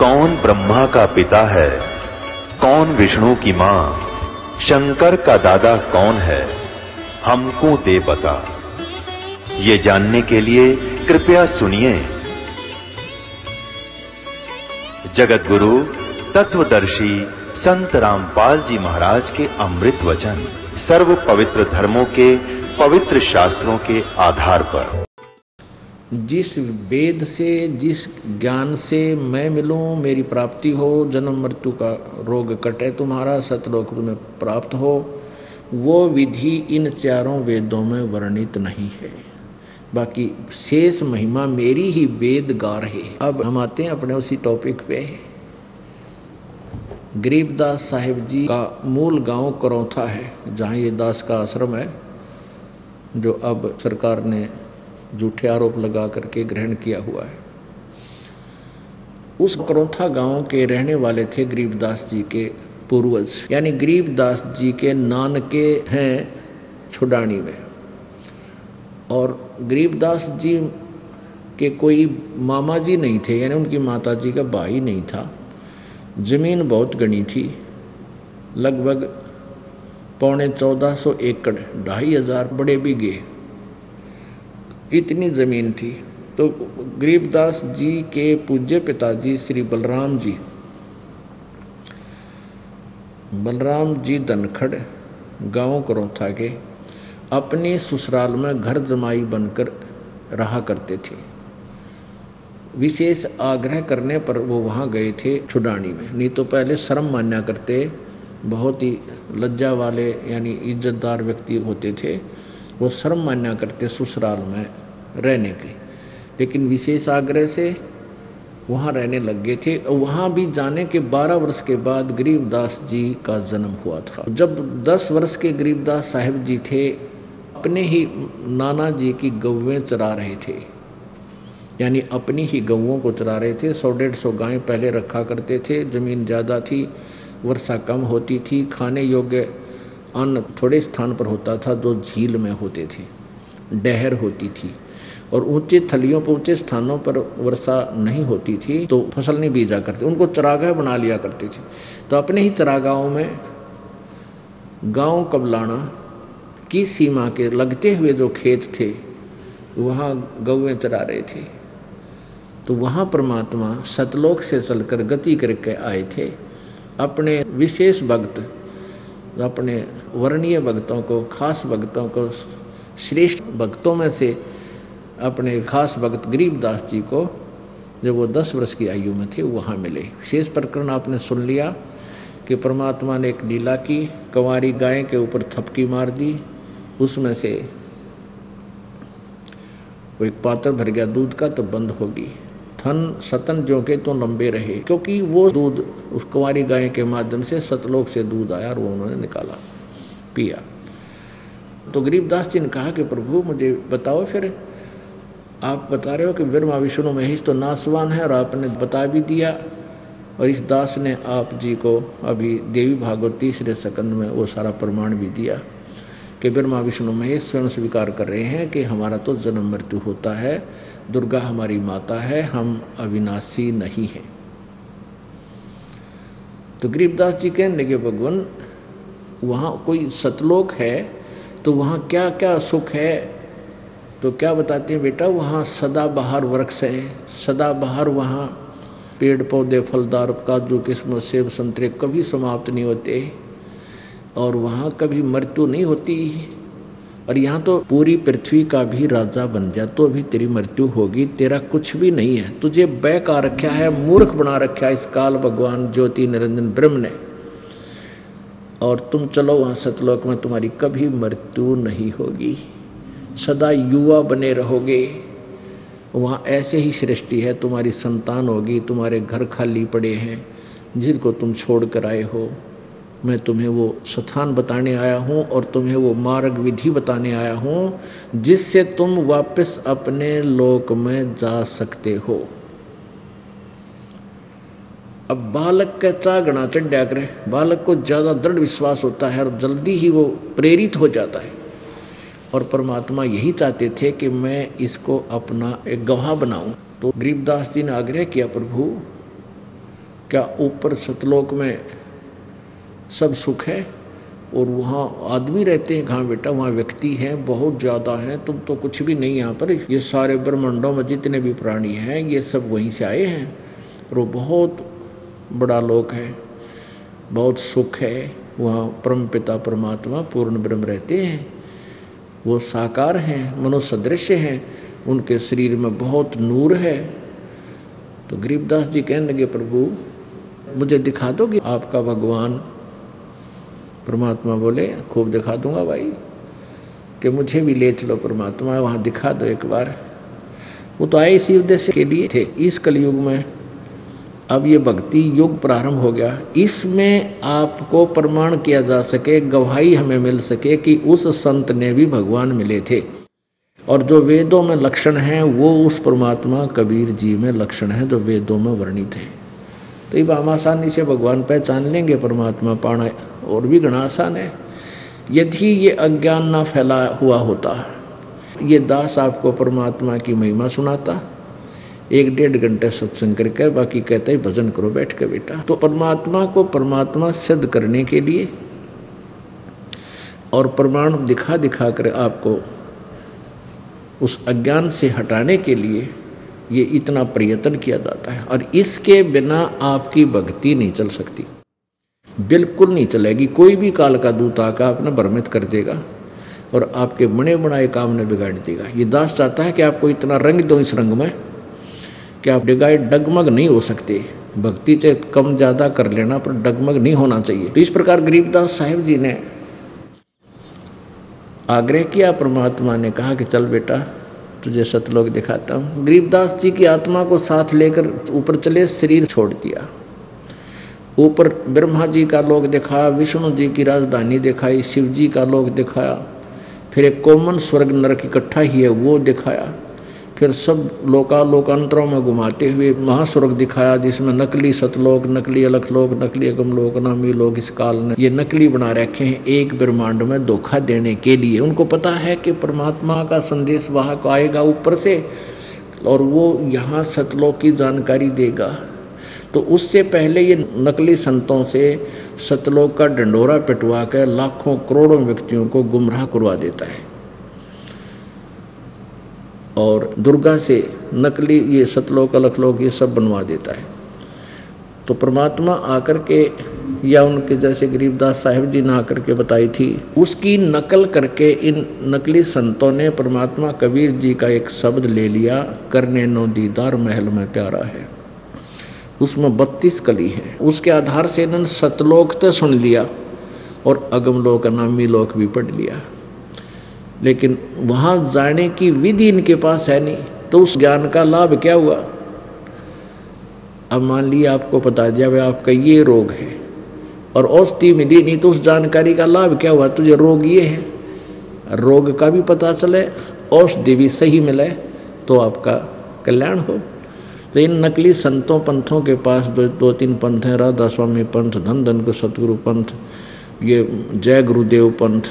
कौन ब्रह्मा का पिता है, कौन विष्णु की मां, शंकर का दादा कौन है, हमको दे बता। ये जानने के लिए कृपया सुनिए। जगत गुरु तत्वदर्शी संत रामपाल जी महाराज के अमृत वचन सर्व पवित्र धर्मों के पवित्र शास्त्रों के आधार पर। जिस वेद से, जिस ज्ञान से मैं मिलूं, मेरी प्राप्ति हो, जन्म मृत्यु का रोग कटे, तुम्हारा सतलोक में प्राप्त हो, वो विधि इन चारों वेदों में वर्णित नहीं है। बाकी शेष महिमा मेरी ही वेद गा रहे हैं। अब हम आते हैं अपने उसी टॉपिक पे। गरीबदास साहिब जी का मूल गांव करौथा है, जहाँ ये दास का आश्रम है, जो अब सरकार ने झूठे आरोप लगा करके ग्रहण किया हुआ है। उस करौथा गांव के रहने वाले थे गरीबदास जी के पूर्वज, यानी गरीबदास जी के नानके हैं छुडानी में। और गरीबदास जी के कोई मामा जी नहीं थे, यानी उनकी माता जी का भाई नहीं था। जमीन बहुत घनी थी, लगभग 1450 एकड़, 2500 बड़े बीघे इतनी जमीन थी। तो गरीबदास जी के पूज्य पिताजी श्री बलराम जी धनखड़ गांव करौथा के अपने ससुराल में घर जमाई बनकर रहा करते थे। विशेष आग्रह करने पर वो वहाँ गए थे छुडानी में, नहीं तो पहले शर्म मान्या करते, बहुत ही लज्जा वाले यानी इज्जतदार व्यक्ति होते थे, वो शर्म मान्या करते ससुराल में रहने के। लेकिन विशेष आग्रह से वहाँ रहने लग गए थे। और वहाँ भी जाने के 12 वर्ष के बाद गरीबदास जी का जन्म हुआ था। जब 10 वर्ष के गरीबदास साहिब जी थे, अपने ही नाना जी की गौवें चरा रहे थे, यानी अपनी ही गौओं को चरा रहे थे। 100-150 गायें पहले रखा करते थे। ज़मीन ज़्यादा थी, वर्षा कम होती थी, खाने योग्य अन्न थोड़े स्थान पर होता था जो झील में होते थे, डहर होती थी, और ऊंचे थलियों पर, ऊंचे स्थानों पर वर्षा नहीं होती थी तो फसल नहीं बीजा करते, उनको चरागाह बना लिया करते थे। तो अपने ही चरागाहों में गांव कबलाना की सीमा के लगते हुए जो खेत थे, वहाँ गौवें चरा रहे थे। तो वहाँ परमात्मा सतलोक से चलकर गति करके आए थे। अपने विशेष भक्त, अपने वर्णीय भक्तों को, खास भक्तों को, श्रेष्ठ भक्तों में से अपने खास भक्त गरीबदास जी को, जब वो 10 वर्ष की आयु में थे, वहाँ मिले। विशेष प्रकरण आपने सुन लिया कि परमात्मा ने एक लीला की, कंवारी गाय के ऊपर थपकी मार दी, उसमें से वो एक पात्र भर गया दूध का, तो बंद होगी। थन सतन जो के तो लंबे रहे, क्योंकि वो दूध उस कंवारी गाय के माध्यम से सतलोक से दूध आया और वो उन्होंने निकाला, पिया। तो गरीबदास जी ने कहा कि प्रभु मुझे बताओ, फिर आप बता रहे हो कि ब्रह्मा विष्णु महेश तो नासवान है, और आपने बता भी दिया, और इस दास ने आप जी को अभी देवी भागवत 3 स्कंद में वो सारा प्रमाण भी दिया कि ब्रह्मा विष्णु महेश स्वयं स्वीकार कर रहे हैं कि हमारा तो जन्म मृत्यु होता है, दुर्गा हमारी माता है, हम अविनाशी नहीं हैं। तो गरीबदास जी कहने लगे, भगवान वहाँ कोई सतलोक है तो वहाँ क्या क्या सुख है? तो क्या बताते हैं बेटा, वहाँ सदाबहार वृक्ष है, सदाबहार वहाँ पेड़ पौधे फलदार, काजू किस्मत सेब संतरे कभी समाप्त नहीं होते, और वहाँ कभी मृत्यु नहीं होती। और यहाँ तो पूरी पृथ्वी का भी राजा बन जा तो भी तेरी मृत्यु होगी, तेरा कुछ भी नहीं है, तुझे बैका रखा है, मूर्ख बना रखा है इस काल भगवान ज्योति निरंजन ब्रह्म ने, और तुम चलो वहाँ सतलोक में, तुम्हारी कभी मृत्यु नहीं होगी, सदा युवा बने रहोगे। वहाँ ऐसे ही सृष्टि है, तुम्हारी संतान होगी, तुम्हारे घर खाली पड़े हैं जिनको तुम छोड़ कर आए हो, मैं तुम्हें वो स्थान बताने आया हूँ और तुम्हें वो मार्ग विधि बताने आया हूँ जिससे तुम वापस अपने लोक में जा सकते हो। अब बालक का चागना चढ़ा करे, बालक को ज़्यादा दृढ़ विश्वास होता है और जल्दी ही वो प्रेरित हो जाता है, और परमात्मा यही चाहते थे कि मैं इसको अपना एक गवाह बनाऊं। तो गरीबदास जी ने आग्रह किया, प्रभु क्या ऊपर सतलोक में सब सुख है और वहाँ आदमी रहते हैं? कहाँ बेटा, वहाँ व्यक्ति हैं बहुत ज़्यादा हैं, तुम तो कुछ भी नहीं यहाँ पर। ये सारे ब्रह्मांडों में जितने भी प्राणी हैं ये सब वहीं से आए हैं और वो बहुत बड़ा लोक है, बहुत सुख है। वहाँ परम पिता परमात्मा पूर्ण ब्रह्म रहते हैं, वो साकार हैं, मनोसदृश्य हैं, उनके शरीर में बहुत नूर है। तो गरीबदास जी कहने लगे, प्रभु मुझे दिखा दोगे आपका भगवान? परमात्मा बोले, खूब दिखा दूंगा भाई, कि मुझे भी ले चलो परमात्मा, वहाँ दिखा दो एक बार। वो तो आए इसी उद्देश्य के लिए थे। इस कलयुग में अब ये भक्ति युग प्रारंभ हो गया, इसमें आपको प्रमाण किया जा सके, गवाही हमें मिल सके कि उस संत ने भी भगवान मिले थे, और जो वेदों में लक्षण हैं वो उस परमात्मा कबीर जी में लक्षण हैं जो वेदों में वर्णित हैं। तो ये हम आसानी से भगवान पहचान लेंगे, परमात्मा पाना और भी घना आसान है। यदि ये अज्ञान ना फैला हुआ होता, ये दास आपको परमात्मा की महिमा सुनाता 1-1.5 घंटे सत्संग करके, बाकी कहते ही भजन करो बैठ के बेटा। तो परमात्मा को परमात्मा सिद्ध करने के लिए और प्रमाण दिखा दिखा कर आपको उस अज्ञान से हटाने के लिए ये इतना प्रयत्न किया जाता है, और इसके बिना आपकी भक्ति नहीं चल सकती, बिल्कुल नहीं चलेगी। कोई भी काल का दूत आकर आपने भ्रमित कर देगा और आपके बने बनाए काम ने बिगाड़ देगा। ये दास चाहता है कि आपको इतना रंग दो इस रंग में कि आप डगमग नहीं हो सकते। भक्ति से कम ज़्यादा कर लेना पर डगमग नहीं होना चाहिए। तो इस प्रकार गरीबदास साहिब जी ने आग्रह किया, परमात्मा ने कहा कि चल बेटा तुझे सतलोक दिखाता हूँ। गरीबदास जी की आत्मा को साथ लेकर ऊपर चले, शरीर छोड़ दिया। ऊपर ब्रह्मा जी का लोक दिखाया, विष्णु जी की राजधानी दिखाई, शिव जी का लोक दिखाया, फिर एक कॉमन स्वर्ग नरक इकट्ठा ही है वो दिखाया, फिर सब लोकांतरों में घुमाते हुए महास्वर्ग दिखाया, जिसमें नकली सतलोक, नकली अलखलोक, नकली अगमलोक, नामी लोक इस काल ने ये नकली बना रखे हैं एक ब्रह्मांड में धोखा देने के लिए। उनको पता है कि परमात्मा का संदेश वाहक आएगा ऊपर से और वो यहाँ सतलोक की जानकारी देगा। तो उससे पहले ये नकली संतों से सतलोक का डंडोरा पिटवा कर लाखों करोड़ों व्यक्तियों को गुमराह करवा देता है, और दुर्गा से नकली ये सतलोक अलखलोक ये सब बनवा देता है। तो परमात्मा आकर के, या उनके जैसे गरीबदास साहिब जी ने आकर के बताई थी, उसकी नकल करके इन नकली संतों ने परमात्मा कबीर जी का एक शब्द ले लिया, करने नो दीदार महल में प्यारा है। उसमें 32 कली है। उसके आधार से इन्होंने सतलोक तो सुन लिया और अगमलोक नामी लोक भी पढ़ लिया, लेकिन वहाँ जाने की विधि इनके पास है नहीं। तो उस ज्ञान का लाभ क्या हुआ? अब मान लिया आपको बता दिया भाई आपका ये रोग है और औषधि मिली नहीं, तो उस जानकारी का लाभ क्या हुआ? तुझे रोग ये है, रोग का भी पता चले, औषधि भी सही मिले तो आपका कल्याण हो। तो इन नकली संतों पंथों के पास 2-3 पंथ हैं, राधा स्वामी पंथ, धन धन को सतगुरु पंथ, ये जय गुरुदेव पंथ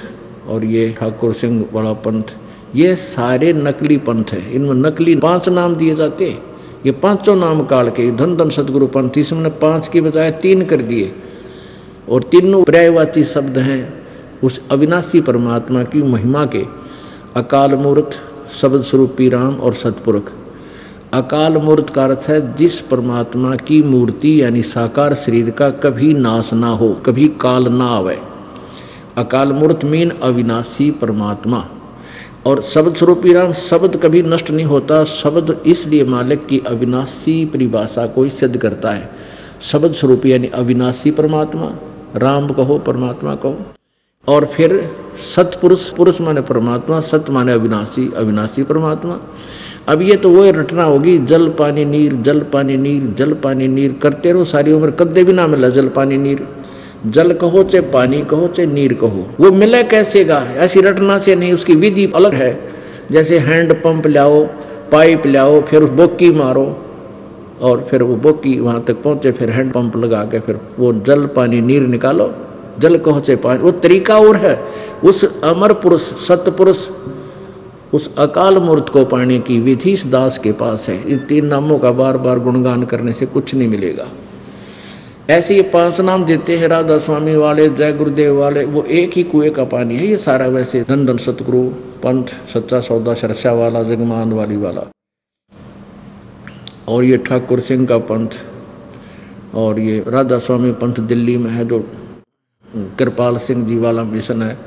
और ये ठाकुर सिंह वाला पंथ, ये सारे नकली पंथ हैं। इनमें नकली 5 नाम दिए जाते हैं। ये 5 नाम काल के धन धन सतगुरु पंथ, इसमें 5 की बजाय 3 कर दिए, और तीनों पर्यायवाची शब्द हैं उस अविनाशी परमात्मा की महिमा के। अकाल मूर्त, शब्द स्वरूपी राम और सतपुरुष। अकाल मूर्त का अर्थ है जिस परमात्मा की मूर्ति यानी साकार शरीर का कभी नाश ना हो, कभी काल ना आवे। अकाल मूर्त मीन अविनाशी परमात्मा। और शब्द स्वरूपी राम, शब्द कभी नष्ट नहीं होता। शब्द इसलिए मालिक की अविनाशी परिभाषा को ही सिद्ध करता है। शब्द स्वरूपी यानी अविनाशी परमात्मा, राम कहो परमात्मा कहो। और फिर सतपुरुष, पुरुष माने परमात्मा, सत माने अविनाशी, अविनाशी परमात्मा। अब ये तो वो रटना होगी, जल पानी नीर, जल पानी नीर, जल पानी नीर करते रहो सारी उम्र, कदे भी ना मिला जल पानी नीर। जल कहो चाहे पानी कहो चाहे नीर कहो, वो मिले कैसेगा? ऐसी रटना से नहीं, उसकी विधि अलग है। जैसे हैंड पंप लाओ, पाइप लाओ, फिर उस बोकी मारो और फिर वो बोकी वहाँ तक पहुँचे, फिर हैंड पंप लगा के फिर वो जल पानी नीर निकालो। जल कहो चाहे पानी, वो तरीका और है। उस अमर पुरुष, सतपुरुष, उस अकाल मूर्त को पाने की विधि इस दास के पास है। इन 3 नामों का बार बार गुणगान करने से कुछ नहीं मिलेगा। ऐसे ये 5 नाम देते हैं, राधा स्वामी वाले, जय गुरुदेव वाले, वो एक ही कुएं का पानी है ये सारा। वैसे धन धन सतगुरु पंथ, सच्चा सौदा, सरसा वाला, जगमान वाली वाला, और ये ठाकुर सिंह का पंथ, और ये राधा स्वामी पंथ दिल्ली में है जो कृपाल सिंह जी वाला मिशन है,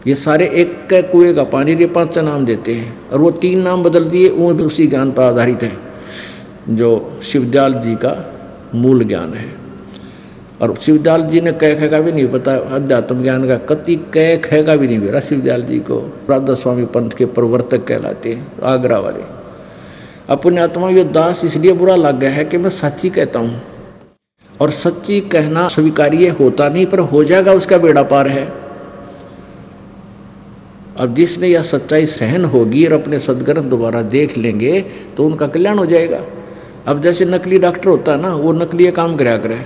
ये सारे एक के कुएं का पानी, ये 5 नाम देते हैं। और वो 3 नाम बदल दिए, वो भी उसी ज्ञान पर आधारित है जो शिवदयाल जी का मूल ज्ञान है। और शिवदयाल जी ने कह खे का भी नहीं पता, अध्यात्म ज्ञान का कति कह खे का भी नहीं बेरा। शिवदयाल जी को राधा स्वामी पंथ के प्रवर्तक कहलाते हैं, आगरा वाले। अपने आत्मा यो दास इसलिए बुरा लग गया है कि मैं सच्ची कहता हूँ, और सच्ची कहना स्वीकार्य होता नहीं, पर हो जाएगा उसका बेड़ा पार है। अब जिसने यह सच्चाई सहन होगी और अपने सदग्रंथ दोबारा देख लेंगे तो उनका कल्याण हो जाएगा। अब जैसे नकली डॉक्टर होता है ना, वो नकली काम कराया करे।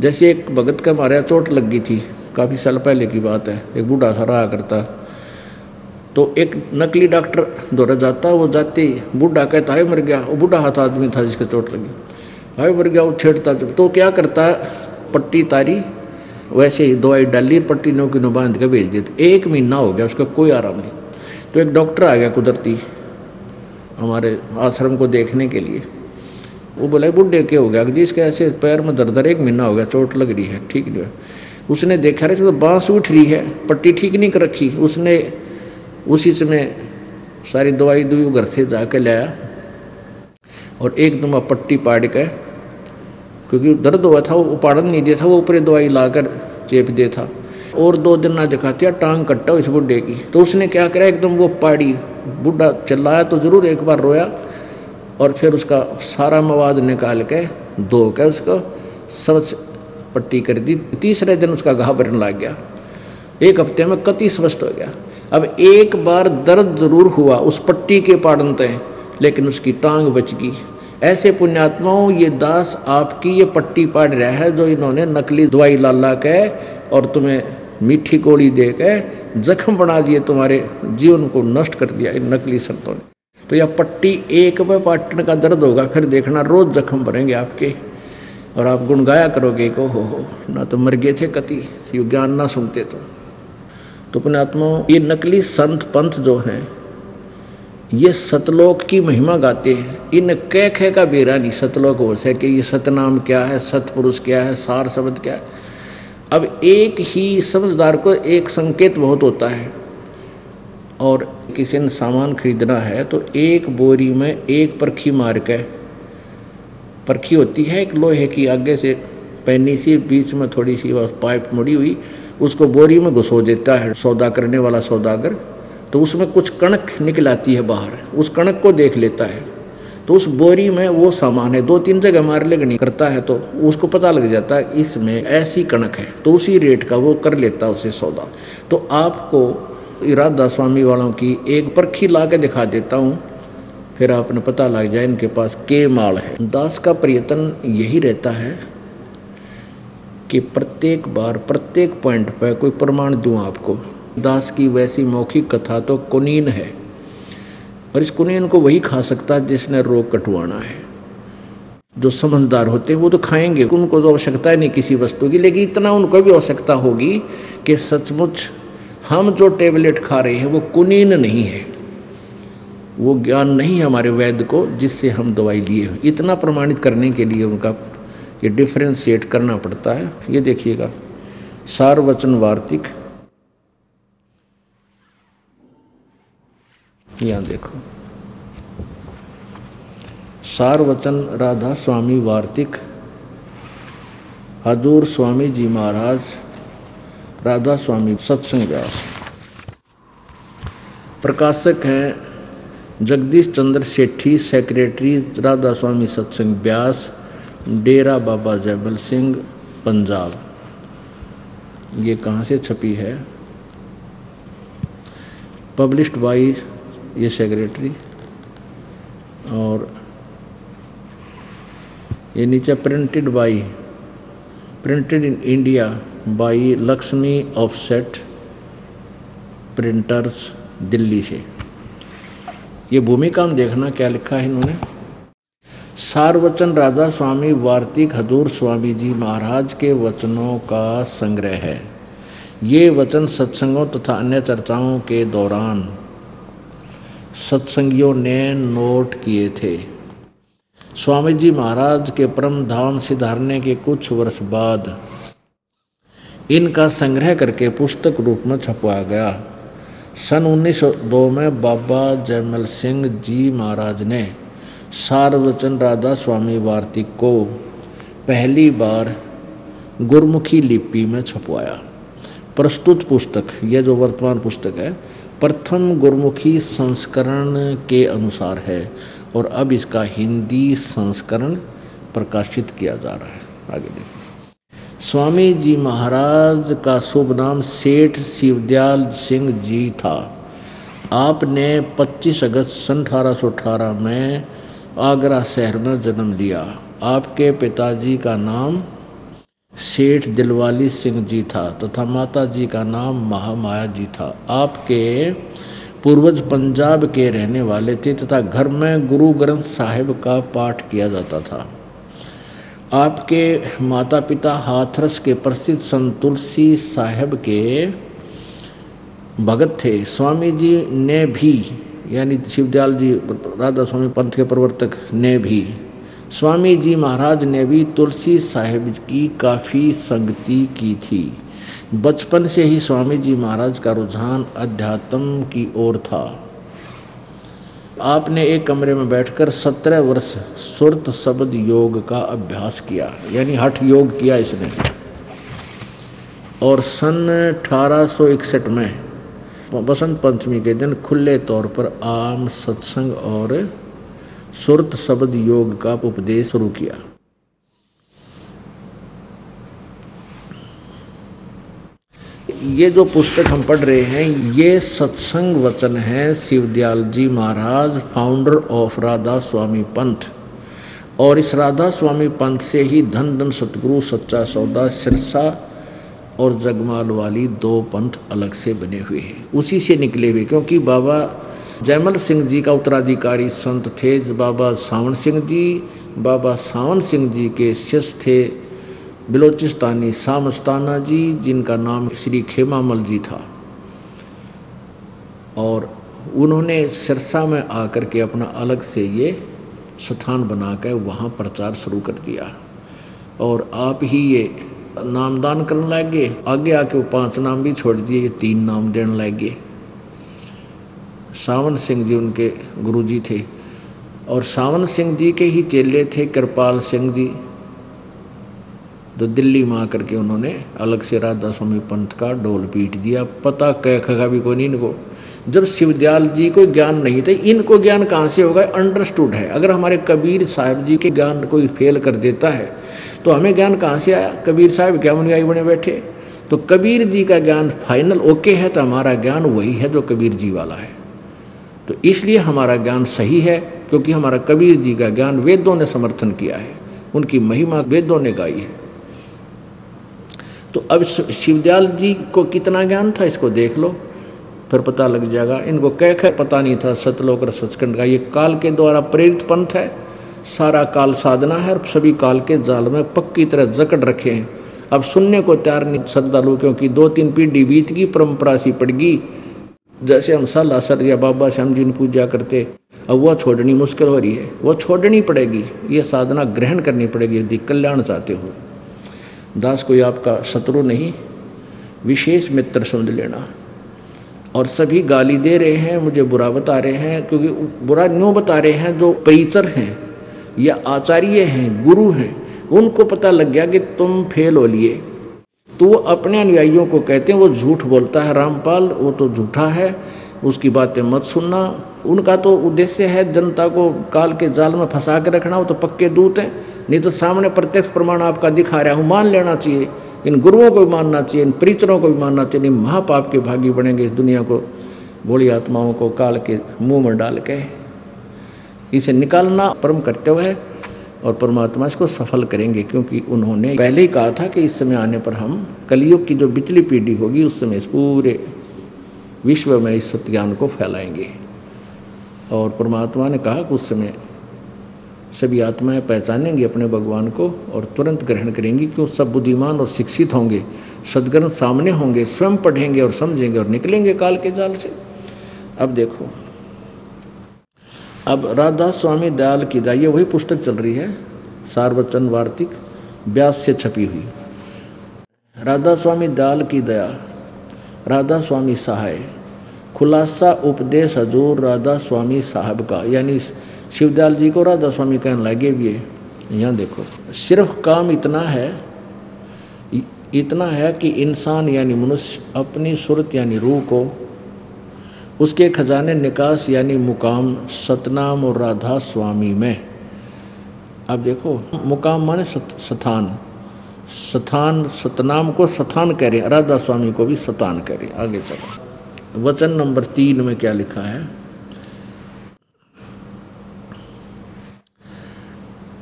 जैसे एक भगत के मारे चोट लग गई थी, काफ़ी साल पहले की बात है, एक बूढ़ा सा रहा करता, तो एक नकली डॉक्टर दौरा जाता, वो जाते ही बूढ़ा कहता है मर गया, वो बूढ़ा हाथ आदमी था जिसके चोट लगी, भाई मर गया, वो छेड़ता जब, तो क्या करता, पट्टी तारी, वैसे ही दवाई डाली, पट्टी नो की नो बांध के भेज देते। 1 महीना हो गया, उसका कोई आराम नहीं। तो एक डॉक्टर आ गया कुदरती हमारे आश्रम को देखने के लिए। वो बोला बुढ़े क्या हो गया जी, इसके ऐसे पैर में दर्द, 1 महीना हो गया, चोट लग रही है, ठीक नहीं है। उसने देखा रहे तो बांस उठ रही है, पट्टी ठीक नहीं कर रखी। उसने उसी समय सारी दवाई घर से जाके लाया और एकदम पट्टी पाड़ के, क्योंकि दर्द हुआ था, वो पाड़न नहीं दिया था, वो ऊपर दवाई लाकर चेप दे था। और 2 दिन ना दिखाते टांग कट्टा इस बुढ़े की। तो उसने क्या करा, एकदम वो पाड़ी, बुढ़ा चिल्लाया तो जरूर, एक बार रोया, और फिर उसका सारा मवाद निकाल के धो के उसको सब पट्टी कर दी। 3रे दिन उसका घाव भरने लग गया, 1 हफ्ते में कति स्वस्थ हो गया। अब एक बार दर्द जरूर हुआ उस पट्टी के पाड़न तय, लेकिन उसकी टांग बच गई। ऐसे पुण्यात्माओं, ये दास आपकी ये पट्टी पाड़ रहा है जो इन्होंने नकली दवाई ला के और तुम्हें मीठी गोली दे के जख्म बना दिए, तुम्हारे जीवन को नष्ट कर दिया इन नकली संतों ने। तो यह पट्टी एक में पाटने का दर्द होगा, फिर देखना रोज जख्म भरेंगे आपके, और आप गुणगाया करोगे को हो ना तो मर गए थे कति, ये ज्ञान ना सुनते तो पुण्यात्माओं, ये नकली संत पंथ जो हैं ये सतलोक की महिमा गाते हैं। इन कह खे का बेरा नहीं सतलोक हो से कि ये सतनाम क्या है, सतपुरुष क्या है, सार शब्द क्या है। अब एक ही समझदार को एक संकेत बहुत होता है, और किसी ने सामान खरीदना है तो एक बोरी में एक परखी मार के, परखी होती है एक लोहे की, आगे से पैनी सी, बीच में थोड़ी सी पाइप मुड़ी हुई, उसको बोरी में घुसो देता है सौदा करने वाला सौदागर। तो उसमें कुछ कणक निकल आती है बाहर, उस कणक को देख लेता है, तो उस बोरी में वो सामान है। 2-3 जगह मार लेगनी करता है तो उसको पता लग जाता है इसमें ऐसी कणक है, तो उसी रेट का वो कर लेता है उसे सौदा। तो आपको राधा स्वामी वालों की एक परखी ला के दिखा देता हूँ, फिर आपने पता लग जाए इनके पास के माल है। दास का प्रयत्न यही रहता है कि प्रत्येक बार प्रत्येक पॉइंट पर कोई प्रमाण दूँ आपको। दास की वैसी मौखिक कथा तो कुनीन है, और इस कुनीन को वही खा सकता है जिसने रोग कटवाना है। जो समझदार होते हैं वो तो खाएंगे, उनको तो आवश्यकता ही नहीं किसी वस्तु की, लेकिन इतना उनको भी आवश्यकता होगी कि सचमुच हम जो टेबलेट खा रहे हैं वो कुनीन नहीं है, वो ज्ञान नहीं है हमारे वैद्य को जिससे हम दवाई लिए। इतना प्रमाणित करने के लिए उनका ये डिफ्रेंशिएट करना पड़ता है। ये देखिएगा, सारवचन वार्तिक, यहाँ देखो, सारवचन राधा स्वामी वार्तिक, हजूर स्वामी जी महाराज, राधा स्वामी सत्संग व्यास। प्रकाशक हैं जगदीश चंद्र सेठी, सेक्रेटरी राधा स्वामी सत्संग व्यास, डेरा बाबा जयबल सिंह, पंजाब। ये कहाँ से छपी है? पब्लिश्ड बाई, ये सेक्रेटरी, और ये नीचे printed by, printed in India by Lakshmi offset printers, Delhi से। ये भूमिका में देखना क्या लिखा है इन्होंने। सारवचन राधा स्वामी वार्तिक हजूर स्वामी जी महाराज के वचनों का संग्रह है। ये वचन सत्संगों तथा अन्य चर्चाओं के दौरान सत्संगियों ने नोट किए थे। स्वामी जी महाराज के परम धाम सिधारने के कुछ वर्ष बाद इनका संग्रह करके पुस्तक रूप में छपवाया गया। सन 1902 में बाबा जयमल सिंह जी महाराज ने सारवचन राधा स्वामी वार्तिक को पहली बार गुरमुखी लिपि में छपवाया। प्रस्तुत पुस्तक, यह जो वर्तमान पुस्तक है, प्रथम गुरमुखी संस्करण के अनुसार है और अब इसका हिंदी संस्करण प्रकाशित किया जा रहा है। आगे देखिए। स्वामी जी महाराज का शुभ नाम सेठ शिवदयाल सिंह जी था। आपने 25 अगस्त सन 1818 में आगरा शहर में जन्म लिया। आपके पिताजी का नाम सेठ दिलवाली सिंह जी था तथा माता जी का नाम महामाया जी था। आपके पूर्वज पंजाब के रहने वाले थे तथा घर में गुरु ग्रंथ साहिब का पाठ किया जाता था। आपके माता पिता हाथरस के प्रसिद्ध संत तुलसी साहिब के भगत थे। स्वामी जी ने भी, यानी शिवदयाल जी राधा स्वामी पंथ के प्रवर्तक ने भी, स्वामी जी महाराज ने भी तुलसी साहिब की काफ़ी संगति की थी। बचपन से ही स्वामी जी महाराज का रुझान अध्यात्म की ओर था। आपने एक कमरे में बैठकर 17 वर्ष सुरत शब्द योग का अभ्यास किया, यानी हठ योग किया इसने। और सन 1861 में बसंत पंचमी के दिन खुले तौर पर आम सत्संग और सुरत शब्द योग का उपदेश शुरू किया। ये जो पुस्तक हम पढ़ रहे हैं, ये सत्संग वचन है शिवदयाल जी महाराज, फाउंडर ऑफ राधा स्वामी पंथ। और इस राधा स्वामी पंथ से ही धन धन सतगुरु, सच्चा सौदा, सिरसा और जगमाल वाली 2 पंथ अलग से बने हुए हैं, उसी से निकले हुए। क्योंकि बाबा जयमल सिंह जी का उत्तराधिकारी संत थे बाबा सावन सिंह जी। बाबा सावन सिंह जी के शिष्य थे बिलोचिस्तानी सामस्ताना जी, जिनका नाम श्री खेमामल जी था। और उन्होंने सिरसा में आकर के अपना अलग से ये स्थान बनाकर वहाँ प्रचार शुरू कर दिया। और आप ही ये नामदान करने लगे। आगे आके वो 5 नाम भी छोड़ दिए, ये 3 नाम देने लगे। सावन सिंह जी उनके गुरुजी थे और सावन सिंह जी के ही चेले थे कृपाल सिंह जी, तो दिल्ली में आकर के उन्होंने अलग से राधा स्वामी पंथ का डोल पीट दिया। पता कह भी कोई नहीं इनको। जब शिवदयाल जी को ज्ञान नहीं था, इनको ज्ञान कहाँ से होगा? अंडरस्टूड है। अगर हमारे कबीर साहब जी के ज्ञान कोई फेल कर देता है तो हमें ज्ञान कहाँ से आया? कबीर साहब क्या अनुयायी बने बैठे। तो कबीर जी का ज्ञान फाइनल ओके है तो हमारा ज्ञान वही है जो कबीर जी वाला है। तो इसलिए हमारा ज्ञान सही है, क्योंकि हमारा कबीर जी का ज्ञान वेदों ने समर्थन किया है, उनकी महिमा वेदों ने गाई है। तो अब शिवदयाल जी को कितना ज्ञान था इसको देख लो, फिर पता लग जाएगा। इनको कह पता नहीं था सतलोक और सचखंड का। ये काल के द्वारा प्रेरित पंथ है, सारा काल साधना है और सभी काल के जाल में पक्की तरह जकड़ रखे हैं। अब सुनने को तैयार नहीं श्रद्धालु, क्योंकि 2-3 पीढ़ी बीत गई, परंपरा सी पड़ गई। जैसे हम साला सर या बाबा श्याम जी ने पूजा करते, अब वह छोड़नी मुश्किल हो रही है, वो छोड़नी पड़ेगी। ये साधना ग्रहण करनी पड़ेगी यदि कल्याण चाहते हो। दास कोई आपका शत्रु नहीं, विशेष मित्र समझ लेना। और सभी गाली दे रहे हैं, मुझे बुरा बता रहे हैं, क्योंकि बुरा न्यों बता रहे हैं जो परिचर हैं या आचार्य हैं, गुरु हैं, उनको पता लग गया कि तुम फेल हो लिए, तो वो अपने अनुयायियों को कहते हैं वो झूठ बोलता है रामपाल, वो तो झूठा है, उसकी बातें मत सुनना। उनका तो उद्देश्य है जनता को काल के जाल में फंसा के रखना। वो तो पक्के दूत हैं, नहीं तो सामने प्रत्यक्ष प्रमाण आपका दिखा रहा हूँ, मान लेना चाहिए। इन गुरुओं को भी मानना चाहिए, इन प्रीचरों को भी मानना चाहिए। नहीं महापाप के भागी बनेंगे इस दुनिया को, भोली आत्माओं को काल के मुंह में डाल के। इसे निकालना परम कर्तव्य है और परमात्मा इसको सफल करेंगे, क्योंकि उन्होंने पहले ही कहा था कि इस समय आने पर हम कलयुग की जो बिचली पीढ़ी होगी उस समय इस पूरे विश्व में इस सत्य ज्ञान को फैलाएंगे। और परमात्मा ने कहा कि उस समय सभी आत्माएं पहचानेंगी अपने भगवान को और तुरंत ग्रहण करेंगी, क्यों सब बुद्धिमान और शिक्षित होंगे, सद्ग्रंथ सामने होंगे, स्वयं पढ़ेंगे और समझेंगे और निकलेंगे काल के जाल से। अब देखो, अब राधा स्वामी दयाल की दया, ये वही पुस्तक चल रही है सारवचन वार्तिक, व्यास से छपी हुई। राधा स्वामी दयाल की दया, राधा स्वामी सहाय, खुलासा उपदेश हजूर राधा स्वामी साहब का, यानी शिवदयाल जी को राधा स्वामी कहने लगे भी है। यहाँ देखो, सिर्फ काम इतना है कि इंसान यानी मनुष्य अपनी सूरत यानी रूह को, उसके खजाने निकास यानी मुकाम सतनाम और राधा स्वामी में। अब देखो, मुकाम माने स्थान, सतनाम को सतान कह रहे, राधा स्वामी को भी सतान कह रहे। आगे चलो, वचन नंबर 3 में क्या लिखा है,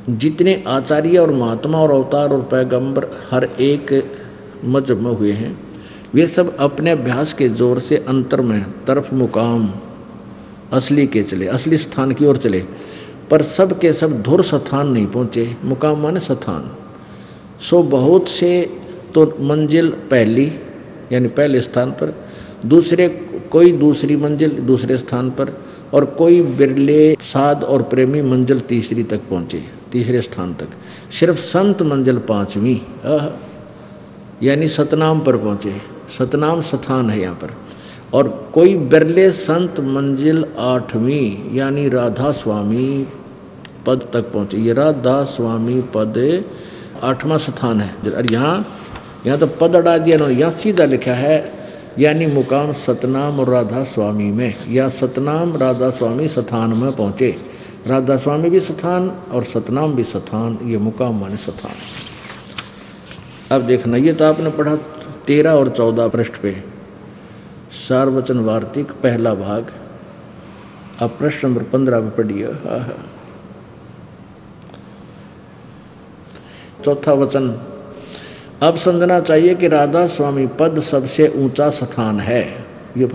जितने आचार्य और महात्मा और अवतार और पैगंबर हर एक मजहब में हुए हैं, वे सब अपने अभ्यास के जोर से अंतर में तरफ मुकाम असली के चले, असली स्थान की ओर चले, पर सब के सब धुर स्थान नहीं पहुँचे। मुकाम माने स्थान। सो बहुत से तो मंजिल पहली यानी पहले स्थान पर, दूसरे कोई दूसरी मंजिल दूसरे स्थान पर, और कोई बिरले साध और प्रेमी मंजिल तीसरी तक पहुँचे, तीसरे स्थान तक। सिर्फ संत मंजिल 5वीं यानी सतनाम पर पहुँचे। सतनाम स्थान है यहाँ पर। और कोई बिरले संत मंजिल 8वीं यानी राधा स्वामी पद तक पहुँचे। ये राधा स्वामी पद 8वां स्थान है। और यहाँ तो पद अड़ा दिया ना, यहाँ सीधा लिखा है यानी मुकाम सतनाम और राधा स्वामी में, या सतनाम राधा स्वामी स्थान में पहुँचे। राधा स्वामी भी स्थान और सतनाम भी स्थान, ये मुकाम माने स्थान। अब देखना, ये तो आपने पढ़ा 13 और 14 पृष्ठ पे, सारवचन वार्तिक पहला भाग। अब प्रश्न नंबर 15 पे पढ़िए। चौथा वचन, अब समझना चाहिए कि राधा स्वामी पद सबसे ऊंचा स्थान है। ये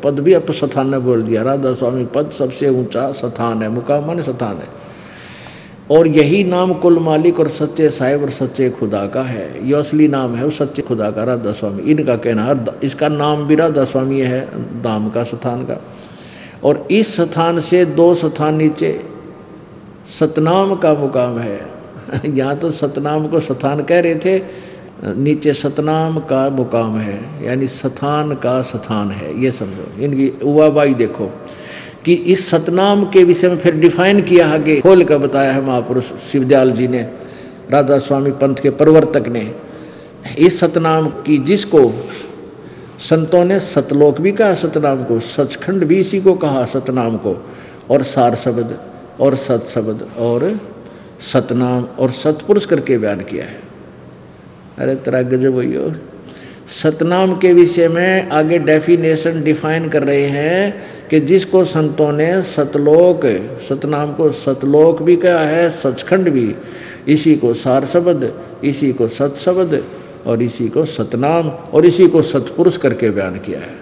पद भी अब स्थान ने बोल दिया, राधा स्वामी पद सबसे ऊंचा स्थान है, मुकाम माने स्थान है। और यही नाम कुल मालिक और सच्चे साहिब और सच्चे खुदा का है। ये असली नाम है उस सच्चे खुदा का, राधा स्वामी। इनका कहना, इसका नाम भी राधा स्वामी है, धाम का, स्थान का। और इस स्थान से 2 स्थान नीचे सतनाम का मुकाम है। यहाँ तो सतनाम को स्थान कह रहे थे, नीचे सतनाम का मुकाम है, यानी स्थान का स्थान है। ये समझो, इनकी उवाबाई देखो कि इस सतनाम के विषय में फिर डिफाइन किया, आगे खोल कर बताया है महापुरुष शिवदयाल जी ने, राधा स्वामी पंथ के प्रवर्तक ने। इस सतनाम की, जिसको संतों ने सतलोक भी कहा, सतनाम को सचखंड भी इसी को कहा, सतनाम को, और सार शब्द और सत शब्द और सतनाम और सतपुरुष करके बयान किया है। अरे तेरा गजब भैया, सतनाम के विषय में आगे डेफिनेशन डिफाइन कर रहे हैं कि जिसको संतों ने सतलोक, सतनाम को सतलोक भी कहा है, सचखंड भी, इसी को सार शब्द, इसी को सत शब्द और इसी को सतनाम और इसी को सतपुरुष करके बयान किया है।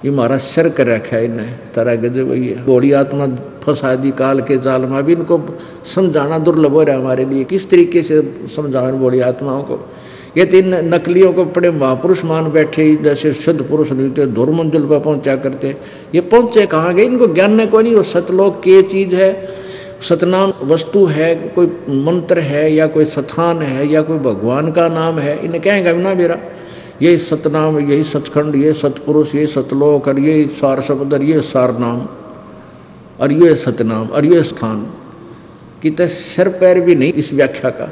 ये हमारा सर कर रखा है इन्हें, तारा गजब है। बड़ी आत्मा फंसा दी काल के जाल में। अभी इनको समझाना दुर्लभ हो रहा है हमारे लिए, किस तरीके से समझाएं बड़ी आत्माओं को। ये 3 नकलियों को बड़े महापुरुष मान बैठे, जैसे शुद्ध पुरुष नहीं थे, धुर मंजिल पर पहुँचा करते। ये पहुँचे कहाँ गए, इनको ज्ञान को नहीं। वो सतलोक की चीज़ है, सतनाम वस्तु है, कोई मंत्र है या कोई स्थान है या कोई भगवान का नाम है, इन्हें कहेंगे ना मेरा ये सतनाम, यही सचखंड, ये सतपुरुष, ये सतलोक, और ये सार शब्द, और ये सार नाम, और ये सतनाम, और ये स्थान। कितने सिर पैर भी नहीं इस व्याख्या का।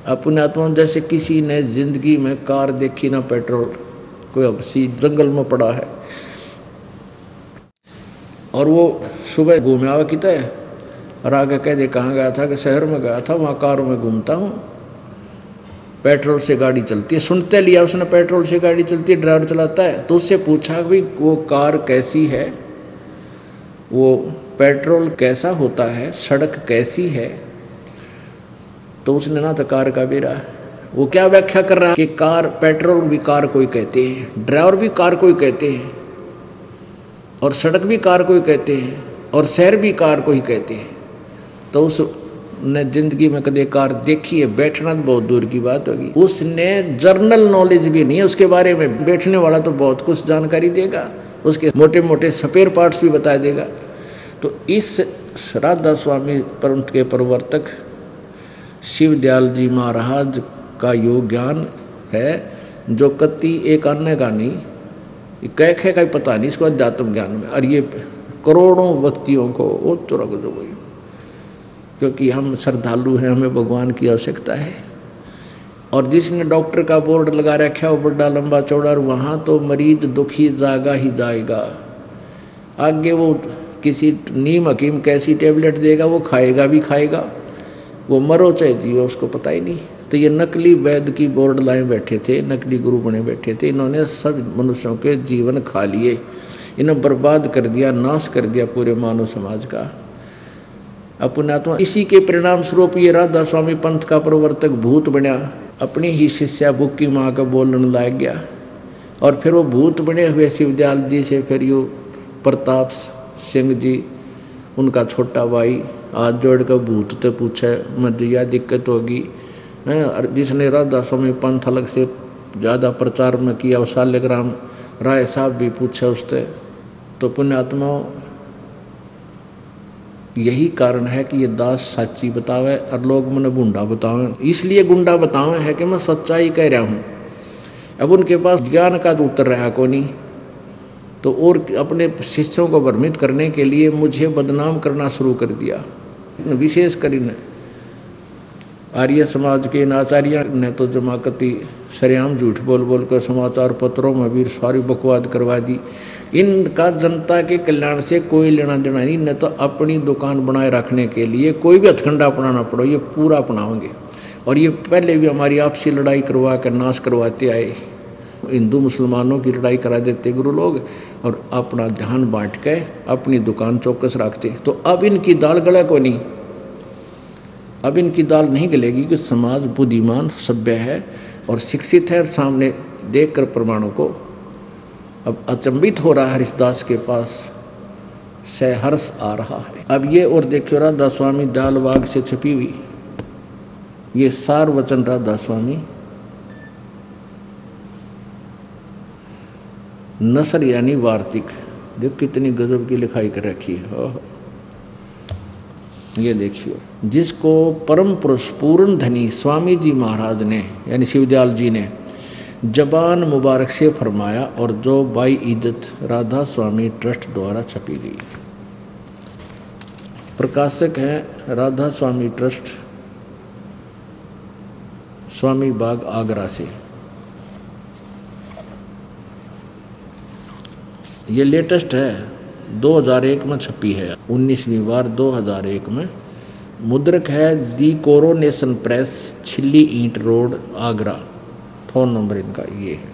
अपने आत्मा जैसे किसी ने जिंदगी में कार देखी ना पेट्रोल, कोई अब सी जंगल में पड़ा है और वो सुबह घूमे आवा कितना है और आगे कह दे कहाँ गया था, कि शहर में गया था, वहाँ कार में घूमता हूँ, पेट्रोल से गाड़ी चलती है। सुनते लिया उसने पेट्रोल से गाड़ी चलती है, ड्राइवर चलाता है। तो उससे पूछा भाई वो कार कैसी है, वो पेट्रोल कैसा होता है, सड़क कैसी है। तो उसने ना तो कार का बेरा, वो क्या व्याख्या कर रहा है कि कार, पेट्रोल भी कार कोई कहते हैं, ड्राइवर भी कार कोई कहते हैं, और सड़क भी कार कोई कहते हैं, और शहर भी कार को ही कहते हैं। तो उसने जिंदगी में कभी कार देखी है, बैठना तो बहुत दूर की बात होगी। उसने जर्नल नॉलेज भी नहीं है उसके बारे में। बैठने वाला तो बहुत कुछ जानकारी देगा, उसके मोटे मोटे स्पेयर पार्ट्स भी बता देगा। तो इस राधा स्वामी पंथ के प्रवर्तक शिव दयाल जी महाराज का योग ज्ञान है जो कति एक अन्य का नहीं, कह का पता नहीं इसको अध्यात्म ज्ञान में। और ये करोड़ों व्यक्तियों को वो तो रख दो भाई, क्योंकि हम श्रद्धालु हैं, हमें भगवान की आवश्यकता है। और जिसने डॉक्टर का बोर्ड लगा रखा है वो बड़ा लंबा चौड़ा, और वहाँ तो मरीज दुखी जागा ही जाएगा। आगे वो किसी नीम हकीम कैसी टेबलेट देगा वो खाएगा भी खाएगा, वो मरो चाहे जियो उसको पता ही नहीं। तो ये नकली वैद्य की बोर्ड लाए बैठे थे, नकली गुरु बने बैठे थे। इन्होंने सब मनुष्यों के जीवन खा लिए, इन्हें बर्बाद कर दिया, नाश कर दिया पूरे मानव समाज का। अपनात्मा इसी के परिणाम स्वरूप ये राधा स्वामी पंथ का प्रवर्तक भूत बना, अपनी ही शिष्या बुक्की माँ का बोलने लग गया। और फिर वो भूत बने हुए शिवदयाल जी से फिर यो प्रताप सिंह जी उनका छोटा भाई हाथ जोड़ कर भूत तो पूछे मजिया दिक्कत होगी हैं। जिसने राधा स्वामी पंथ अलग से ज़्यादा प्रचार में किया वो शालिग्राम राय साहब भी पूछे उससे। तो पुण्यात्माओं यही कारण है कि ये दास सच्ची बतावे और लोग मैंने गुंडा बतावे। इसलिए गुंडा बतावे है कि मैं सच्चाई कह रहा हूँ। अब उनके पास ज्ञान का तो उत्तर रहा को नहीं, तो और अपने शिष्यों को भ्रमित करने के लिए मुझे बदनाम करना शुरू कर दिया। विशेष कर आर्य समाज के इन आचार्य ने तो जमाकती सरेआम झूठ बोल बोल कर समाचार पत्रों में भी सारी बकवाद करवा दी। इनका जनता के कल्याण से कोई लेना देना नहीं, न तो अपनी दुकान बनाए रखने के लिए कोई भी हथकंडा अपनाना पड़ो ये पूरा अपनाओगे। और ये पहले भी हमारी आपसी लड़ाई करवा कर नाश करवाते आए। हिंदू मुसलमानों की लड़ाई करा देते गुरु लोग और अपना ध्यान बांट के अपनी दुकान चौकस रखते। तो अब इनकी दाल गला को नहीं, अब इनकी दाल नहीं गलेगी कि समाज बुद्धिमान सभ्य है और शिक्षित है। सामने देखकर प्रमाणों को अब अचंभित हो रहा है। हरिदास के पास सहर्ष आ रहा है। अब ये और देखियो राधा स्वामी दाल बाग से छपी हुई ये सार वचन राधा स्वामी नसर यानी वार्तिक। देखो कितनी गजब की लिखाई कर रखी है। ये देखियो, जिसको परम पुरुष पूर्ण धनी स्वामी जी महाराज ने यानी शिवदयाल जी ने जबान मुबारक से फरमाया और जो बाई इज्जत राधा स्वामी ट्रस्ट द्वारा छपी गई। प्रकाशक हैं राधा स्वामी ट्रस्ट, स्वामी बाग आगरा से। ये लेटेस्ट है, 2001 में छपी है, 19वीं बार 2001 में। मुद्रक है दी कोरोनेशन प्रेस, छिल्ली ईंट रोड, आगरा। फोन नंबर इनका ये है।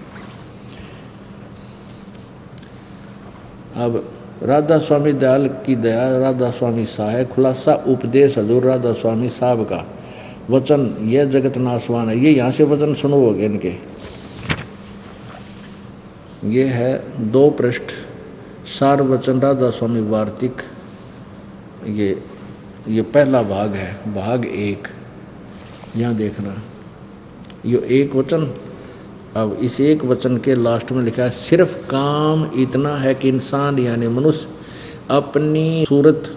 अब राधा स्वामी दयाल की दया राधा स्वामी साहे खुलासा उपदेश हजूर राधा स्वामी साहब का वचन यह जगत नाशवान है। ये यहाँ से वचन सुनोगे इनके। ये है 2 पृष्ठ सार वचन राधा स्वामी वार्तिक। ये पहला भाग है, भाग 1। यहाँ देखना ये एक वचन। अब इस एक वचन के लास्ट में लिखा है सिर्फ काम इतना है कि इंसान यानी मनुष्य अपनी सूरत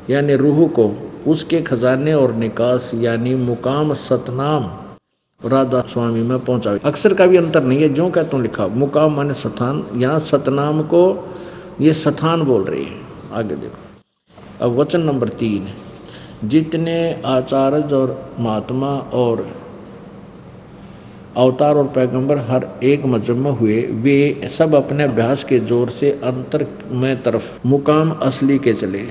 यानी रूह को उसके खजाने और निकास यानी मुकाम सतनाम राधा स्वामी में पहुंचावे। अक्षर का भी अंतर नहीं है, जो कहता हूँ लिखा। मुकाम माने स्थान, यहाँ सतनाम को ये स्थान बोल रही है। आगे देखो अब वचन नंबर 3। जितने आचार्य और महात्मा और अवतार और पैगंबर हर एक मजहब में हुए, वे सब अपने अभ्यास के जोर से अंतर में तरफ मुकाम असली के चले,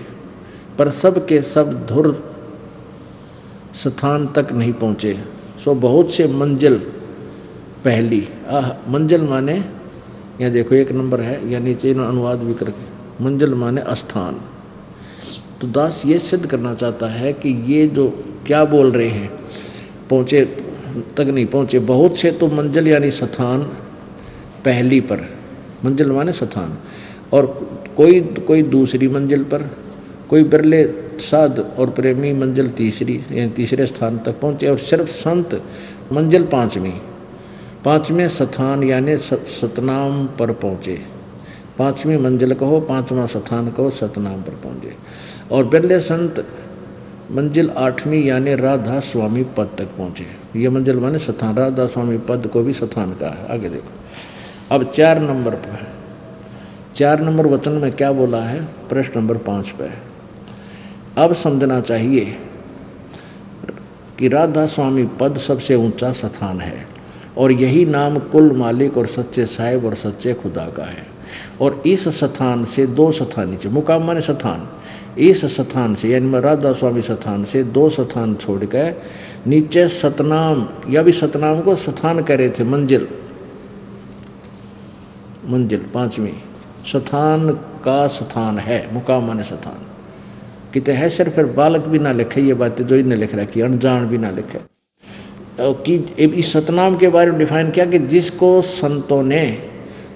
पर सब के सब धुर स्थान तक नहीं पहुँचे। सो बहुत से मंजिल पहली मंजिल माने यहाँ देखो 1 नंबर है, या नीचे अनुवाद भी करके मंजिल माने स्थान। तो दास ये सिद्ध करना चाहता है कि ये जो क्या बोल रहे हैं पहुँचे तक नहीं पहुँचे। बहुत से तो मंजिल यानी स्थान पहली पर, मंजिल माने स्थान, और कोई दूसरी मंजिल पर, कोई बिरले साध और प्रेमी मंजिल तीसरी यानी तीसरे स्थान तक पहुँचे, और सिर्फ संत मंजिल पाँचवें स्थान यानी सतनाम पर पहुँचे। पाँचवीं मंजिल कहो, पाँचवां स्थान कहो, सतनाम पर पहुँचे। और बिरले संत मंजिल 8वीं यानी राधा स्वामी पद तक पहुँचे। ये मंजिल माने स्थान, राधा स्वामी पद को भी स्थान का है। आगे देखो अब 4 नंबर पर, 4 नंबर वचन में क्या बोला है, प्रश्न नंबर 5 पे। अब समझना चाहिए कि राधा स्वामी पद सबसे ऊंचा स्थान है, और यही नाम कुल मालिक और सच्चे साहिब और सच्चे खुदा का है। और इस स्थान से 2 स्थान नीचे, मुकाम माने स्थान, इस स्थान से यानी राधा स्वामी स्थान से 2 स्थान छोड़कर नीचे सतनाम, या भी सतनाम को स्थान कह रहे थे, मंजिल 5वीं स्थान का स्थान है, मुकाम माने स्थान कितने है। सिर्फ फिर बालक भी ना लिखे ये बातें जो इन्हें लिख रखी, अनजान भी ना लिखे। कि इस सतनाम के बारे में डिफाइन किया कि जिसको संतों ने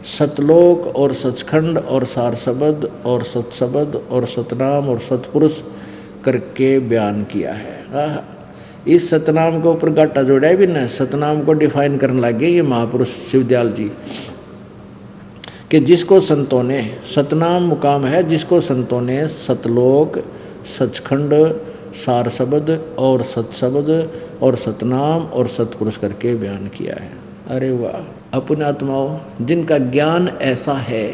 सतलोक और सचखंड और सार शब्द और सत्शब्द और सतनाम और सतपुरुष करके बयान किया है। इस सतनाम के ऊपर गाटा जोड़ा भी ना, सतनाम को डिफाइन करने लगे ये महापुरुष शिवदयाल जी, कि जिसको संतों ने, सतनाम मुकाम है जिसको संतों ने सतलोक, सचखंड, सार शब्द और सत्शब्द और सतनाम और सतपुरुष करके बयान किया है। अरे वाह, अपने आत्माओं जिनका ज्ञान ऐसा है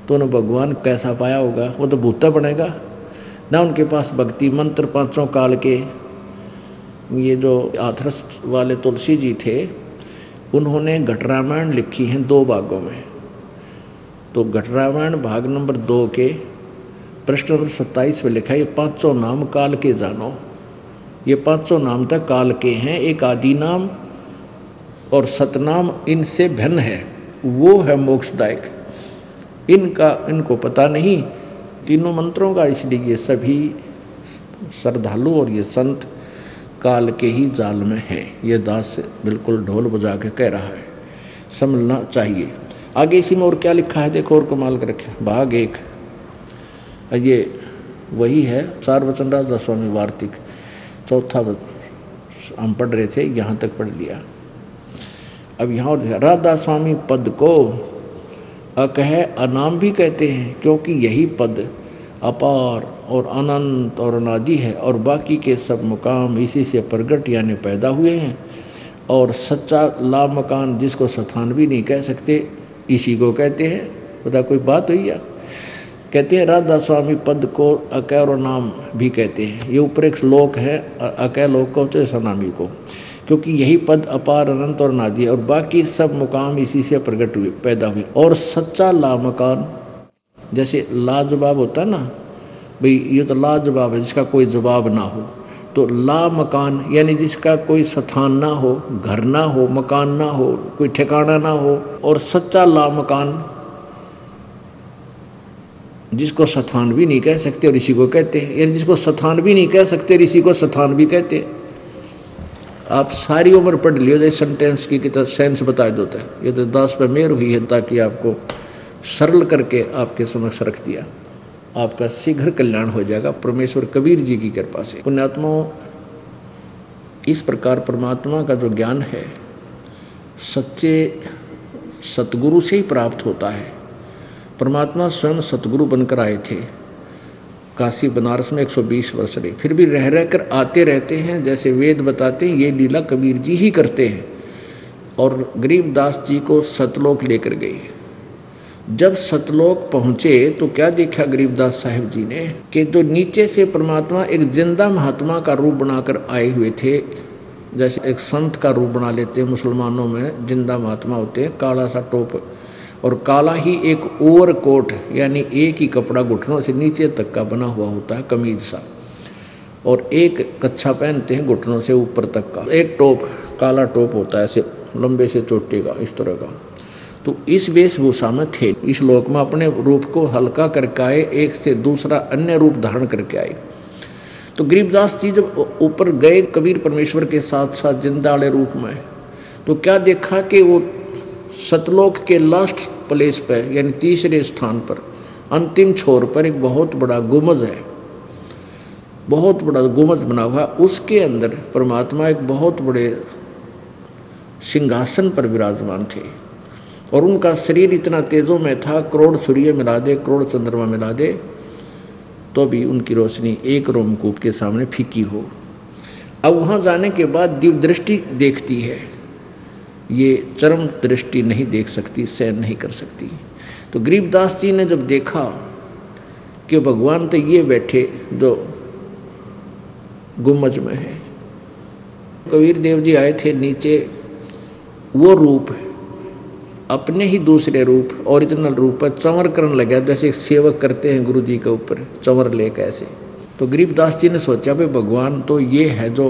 तो उन्हें भगवान कैसा पाया होगा, वो तो भूता बनेगा ना। उनके पास भक्ति मंत्र 5 काल के, ये जो हाथरस वाले तुलसी जी थे, उन्होंने घट रामायण लिखी हैं 2 भागों में। तो घट रामायण भाग नंबर 2 के प्रश्न नंबर 27 में लिखा है, ये 5 नाम काल के जानो। ये 5 नाम तक काल के हैं, एक आदि नाम और सतनाम इनसे भिन्न है, वो है मोक्षदायक। इनको पता नहीं तीनों मंत्रों का, इसलिए ये सभी श्रद्धालु और ये संत काल के ही जाल में हैं। ये दास बिल्कुल ढोल बजा के कह रहा है, समझना चाहिए। आगे इसी में और क्या लिखा है देखो, और कमाल कर रखे, भाग 1, ये वही है सारवचन राधा स्वामी वार्तिक, 4था हम पढ़ रहे थे, यहाँ तक पढ़ लिया। अब यहाँ राधा स्वामी पद को अकह अनाम भी कहते हैं, क्योंकि यही पद अपार और अनंत और अनादि है, और बाकी के सब मुकाम इसी से प्रगट यानी पैदा हुए हैं। और सच्चा लाभ मकान जिसको स्थान भी नहीं कह सकते, इसी को कहते हैं। पता कोई बात हुई है, कहते हैं राधा स्वामी पद को अकह और नाम भी कहते हैं। ये ऊपर एक श्लोक है, अकह लोक को तो सनामी को, क्योंकि यही पद अपार अनंत और नादी है, और बाकी सब मुकाम इसी से प्रकट हुए पैदा हुए। और सच्चा लामकान, जैसे लाजवाब होता है ना भाई, ये तो लाजवाब है जिसका कोई जवाब ना हो, तो लामकान यानी जिसका कोई स्थान ना हो, घर ना हो, मकान ना हो, कोई ठिकाना ना हो। और सच्चा लामकान जिसको स्थान भी नहीं कह सकते और इसी को कहते हैं, यानी जिसको स्थान भी नहीं कह सकते और इसी को स्थान भी कहते हैं। आप सारी उम्र पढ़ लियो, जैसे सेंटेंस की कितना सेंस बता देता है। ये तो दास पे मेहर हुई है ताकि आपको सरल करके आपके समक्ष रख दिया। आपका शीघ्र कल्याण हो जाएगा परमेश्वर कबीर जी की कृपा से। पुण्यात्माओं, इस प्रकार परमात्मा का जो ज्ञान है सच्चे सतगुरु से ही प्राप्त होता है। परमात्मा स्वयं सतगुरु बनकर आए थे, काशी बनारस में 120 वर्ष रहे, फिर भी रह रह कर आते रहते हैं। जैसे वेद बताते हैं ये लीला कबीर जी ही करते हैं। और गरीबदास जी को सतलोक लेकर गए। जब सतलोक पहुँचे तो क्या देखा गरीबदास साहिब जी ने, कि जो नीचे से परमात्मा एक जिंदा महात्मा का रूप बनाकर आए हुए थे। जैसे एक संत का रूप बना लेते हैं मुसलमानों में, जिंदा महात्मा होते हैं, काला सा टोप और काला ही एक ओवरकोट यानी एक ही कपड़ा घुटनों से नीचे तक का बना हुआ होता है, कमीज सा, और एक कच्छा पहनते हैं घुटनों से ऊपर तक का। एक टोप, काला टोप होता है ऐसे लंबे से चोटी का, इस तरह का। तो इस वेशभूषा में थे, इस लोक में अपने रूप को हल्का करके आए, एक से दूसरा अन्य रूप धारण करके आए। तो गरीबदास जी जब ऊपर गए कबीर परमेश्वर के साथ साथ जिंदा वाले रूप में, तो क्या देखा कि वो सतलोक के लास्ट प्लेस पर यानी तीसरे स्थान पर अंतिम छोर पर एक बहुत बड़ा गुंबद है। बहुत बड़ा गुंबद बना हुआ, उसके अंदर परमात्मा एक बहुत बड़े सिंहासन पर विराजमान थे और उनका शरीर इतना तेजों में था, करोड़ सूर्य मिला दे, करोड़ चंद्रमा मिला दे तो भी उनकी रोशनी एक रोमकूप के सामने फीकी हो। अब वहाँ जाने के बाद दिव्य दृष्टि देखती है, ये चरम दृष्टि नहीं देख सकती, सहन नहीं कर सकती। तो गरीबदास जी ने जब देखा कि भगवान तो ये बैठे जो गुम्बज में है, कबीर देव जी आए थे नीचे, वो रूप अपने ही दूसरे रूप ओरिजिनल रूप पर चंवर करने लगा, जैसे सेवक करते हैं गुरु जी के ऊपर चंवर ले कैसे। तो गरीबदास जी ने सोचा भाई भगवान तो ये है जो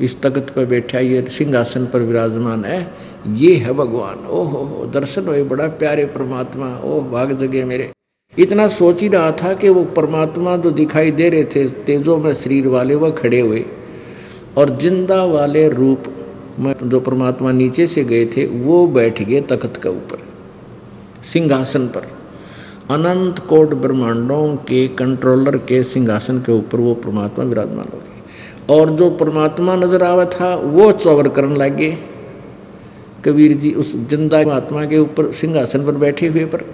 इस तख्त पर बैठा, ये सिंहासन पर विराजमान है, ये है भगवान। ओहो दर्शन हुए, बड़ा प्यारे परमात्मा, ओह भाग जगे मेरे। इतना सोच ही रहा था कि वो परमात्मा जो दिखाई दे रहे थे तेजों में शरीर वाले, वह खड़े हुए और जिंदा वाले रूप में जो परमात्मा नीचे से गए थे वो बैठ गए तख्त के ऊपर सिंहासन पर। अनंत कोट ब्रह्मांडों के कंट्रोलर के सिंहासन के ऊपर वो परमात्मा विराजमान हो गए और जो परमात्मा नजर आवा था वो चौवर करने लगे। कबीर जी उस जिंदा महात्मा के ऊपर सिंहासन पर बैठे हुए पर।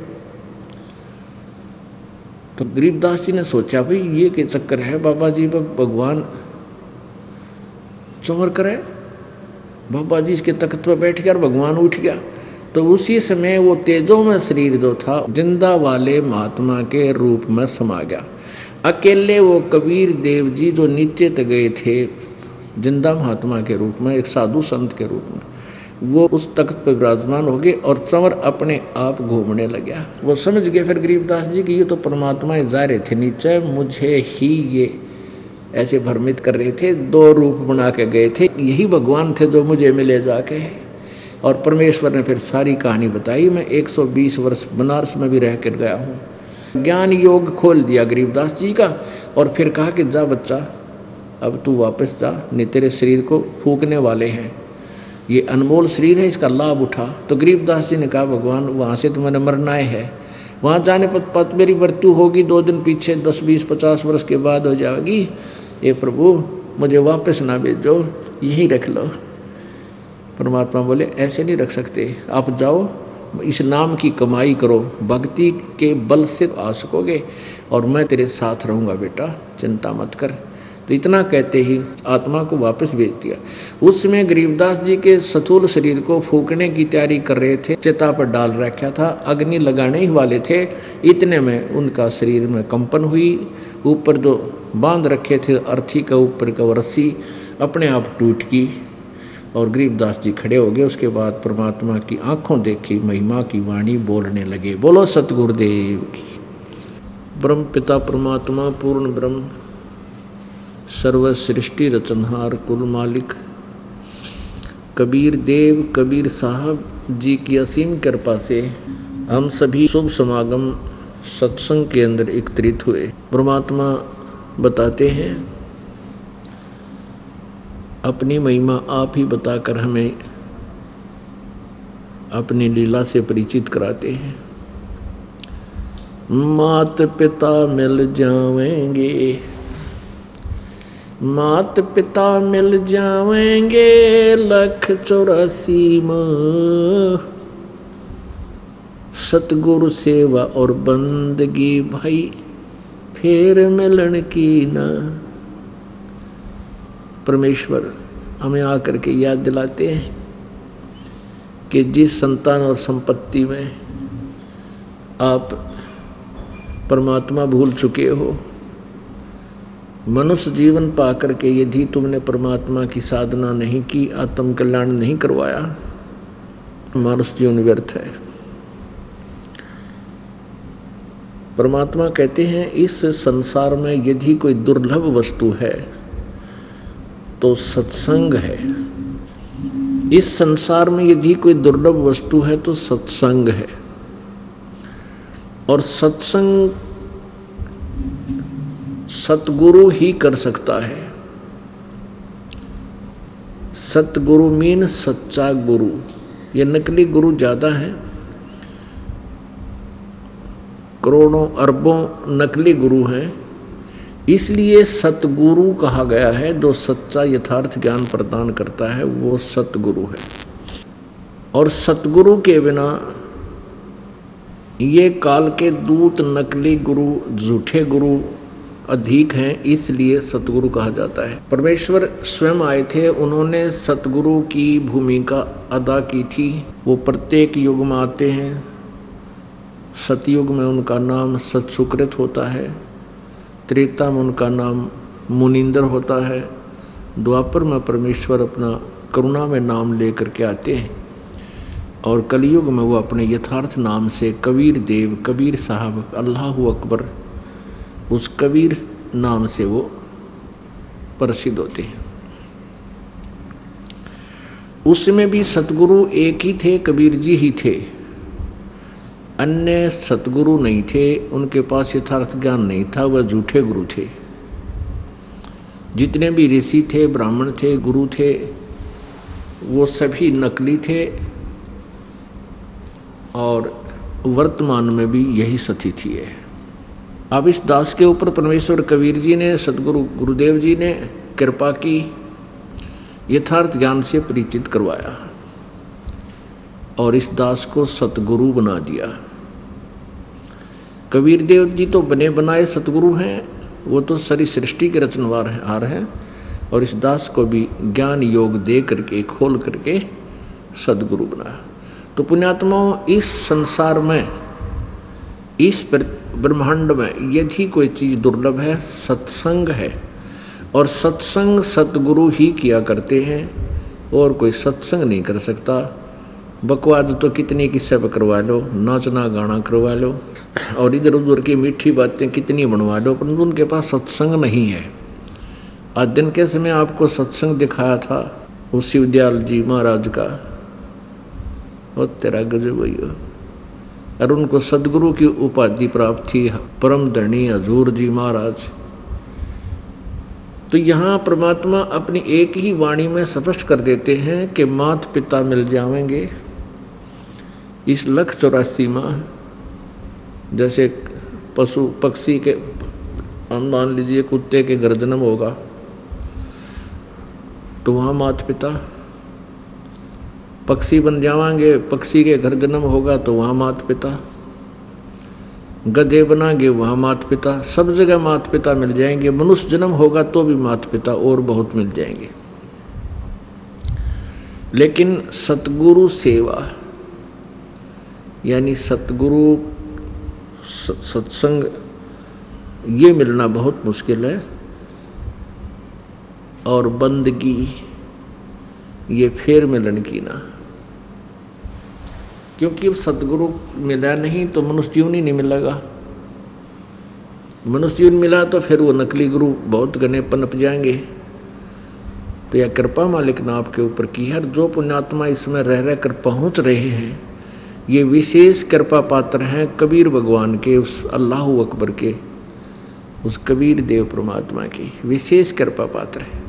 तो गरीबदास जी ने सोचा भाई ये क्या चक्कर है, बाबा जी भगवान चौवर करे, बाबा जी इसके तख्त पर बैठ गया और भगवान उठ गया। तो उसी समय वो तेजों में शरीर जो था जिंदा वाले महात्मा के रूप में समा गया। अकेले वो कबीर देव जी जो नीचे तक गए थे जिंदा महात्मा के रूप में, एक साधु संत के रूप में, वो उस तख्त पर विराजमान हो गए और चंवर अपने आप घूमने लगा। वो समझ गए फिर गरीबदास जी की ये तो परमात्मा जा रहे थे नीचे, मुझे ही ये ऐसे भ्रमित कर रहे थे, दो रूप बना के गए थे, यही भगवान थे जो मुझे मिले जाके। और परमेश्वर ने फिर सारी कहानी बताई। मैं 120 वर्ष बनारस में भी रह कर गया हूँ। ज्ञान योग खोल दिया गरीबदास जी का और फिर कहा कि जा बच्चा अब तू वापस जा, नहीं तेरे शरीर को फूकने वाले हैं, ये अनमोल शरीर है, इसका लाभ उठा। तो गरीबदास जी ने कहा भगवान वहाँ से तो मैंने मरना है, वहाँ जाने पर मेरी मृत्यु होगी 2 दिन पीछे, 10 20 50 वर्ष के बाद हो जाएगी, ये प्रभु मुझे वापस ना भेजो, यहीं रख लो। परमात्मा बोले ऐसे नहीं रख सकते, आप जाओ इस नाम की कमाई करो, भक्ति के बल से आ सकोगे और मैं तेरे साथ रहूँगा बेटा, चिंता मत कर। तो इतना कहते ही आत्मा को वापस भेज दिया। उस समय गरीबदास जी के स्थूल शरीर को फूकने की तैयारी कर रहे थे, चिता पर डाल रखा था, अग्नि लगाने ही वाले थे, इतने में उनका शरीर में कंपन हुई। ऊपर जो बांध रखे थे अर्थी का ऊपर का रस्सी अपने आप टूट गई और गरीबदास जी खड़े हो गए। उसके बाद परमात्मा की आंखों देखी महिमा की वाणी बोलने लगे। बोलो सतगुरुदेव की। ब्रह्म पिता परमात्मा पूर्ण ब्रह्म सर्व सृष्टि रचनहार कुल मालिक कबीर देव कबीर साहब जी की असीम कृपा से हम सभी शुभ समागम सत्संग के अंदर एकत्रित हुए। परमात्मा बताते हैं अपनी महिमा आप ही बताकर हमें अपनी लीला से परिचित कराते हैं। मात पिता मिल जावेंगे, मात पिता मिल जावेंगे 184 में, सतगुरु सेवा और बंदगी भाई फिर मिलन की ना। परमेश्वर हमें आकर के याद दिलाते हैं कि जिस संतान और संपत्ति में आप परमात्मा भूल चुके हो, मनुष्य जीवन पा करके यदि तुमने परमात्मा की साधना नहीं की, आत्म कल्याण नहीं करवाया, मनुष्य जीवन व्यर्थ है। परमात्मा कहते हैं इस संसार में यदि कोई दुर्लभ वस्तु है तो सत्संग है। इस संसार में यदि कोई दुर्लभ वस्तु है तो सत्संग है। और सत्संग सतगुरु ही कर सकता है। सतगुरु मीन सच्चा गुरु। ये नकली गुरु ज़्यादा है, करोड़ों अरबों नकली गुरु हैं, इसलिए सतगुरु कहा गया है, जो सच्चा यथार्थ ज्ञान प्रदान करता है वो सतगुरु है। और सतगुरु के बिना ये काल के दूत, नकली गुरु, झूठे गुरु अधिक हैं, इसलिए सतगुरु कहा जाता है। परमेश्वर स्वयं आए थे, उन्होंने सतगुरु की भूमिका अदा की थी। वो प्रत्येक युग में आते हैं। सतयुग में उनका नाम सतसुकृत होता है, त्रेता में उनका नाम मुनिंदर होता है, द्वापर में परमेश्वर अपना करुणा में नाम लेकर के आते हैं, और कलयुग में वो अपने यथार्थ नाम से कबीर देव, कबीर साहब, अल्लाहु अकबर, उस कबीर नाम से वो प्रसिद्ध होते हैं। उसमें भी सतगुरु एक ही थे, कबीर जी ही थे, अन्य सतगुरु नहीं थे, उनके पास यथार्थ ज्ञान नहीं था, वह झूठे गुरु थे। जितने भी ऋषि थे, ब्राह्मण थे, गुरु थे, वो सभी नकली थे, और वर्तमान में भी यही स्थिति है। अब इस दास के ऊपर परमेश्वर कबीर जी ने, सतगुरु गुरुदेव जी ने कृपा की, यथार्थ ज्ञान से परिचित करवाया और इस दास को सतगुरु बना दिया। कबीर देव जी तो बने बनाए सतगुरु हैं, वो तो सारी सृष्टि के रचनहार हैं, और इस दास को भी ज्ञान योग दे करके, खोल करके सतगुरु बनाया। तो पुण्यात्माओं, इस संसार में, इस ब्रह्मांड में यदि कोई चीज़ दुर्लभ है, सत्संग है, और सत्संग सतगुरु ही किया करते हैं, और कोई सत्संग नहीं कर सकता। बकवाद तो कितनी किस्से पर करवा लो, नाचना गाना करवा लो, और इधर उधर की मीठी बातें कितनी बनवा लो, परंतु उनके पास सत्संग नहीं है। आज दिन के समय आपको सत्संग दिखाया था उस शिवदयाल जी महाराज का, और तेरा गजब भैया, और उनको सदगुरु की उपाधि प्राप्त थी, परम धनी हजूर जी महाराज। तो यहाँ परमात्मा अपनी एक ही वाणी में स्पष्ट कर देते हैं कि माता पिता मिल जाएंगे इस 184 माह। जैसे पशु पक्षी के, मान लीजिए कुत्ते के घर जन्म होगा तो वहाँ माता पिता, पक्षी बन जावांगे, पक्षी के घर जन्म होगा तो वहाँ माता पिता, गधे बनाएंगे वहाँ माता पिता, सब जगह माता पिता मिल जाएंगे। मनुष्य जन्म होगा तो भी माता पिता और बहुत मिल जाएंगे। लेकिन सतगुरु सेवा यानी सतगुरु सत्संग, ये मिलना बहुत मुश्किल है, और बंदगी ये फिर मिलन की ना, क्योंकि अब सतगुरु मिला नहीं तो मनुष्य जीवन ही नहीं मिलेगा। मनुष्य जीवन मिला तो फिर वो नकली गुरु बहुत घने पनप जाएंगे। तो यह कृपा मालिक ने आपके ऊपर की है। जो पुण्यात्मा इसमें रह रह कर पहुँच रहे हैं, ये विशेष कृपा पात्र हैं कबीर भगवान के, उस अल्लाहु अकबर के, उस कबीर देव परमात्मा की विशेष कृपा पात्र है।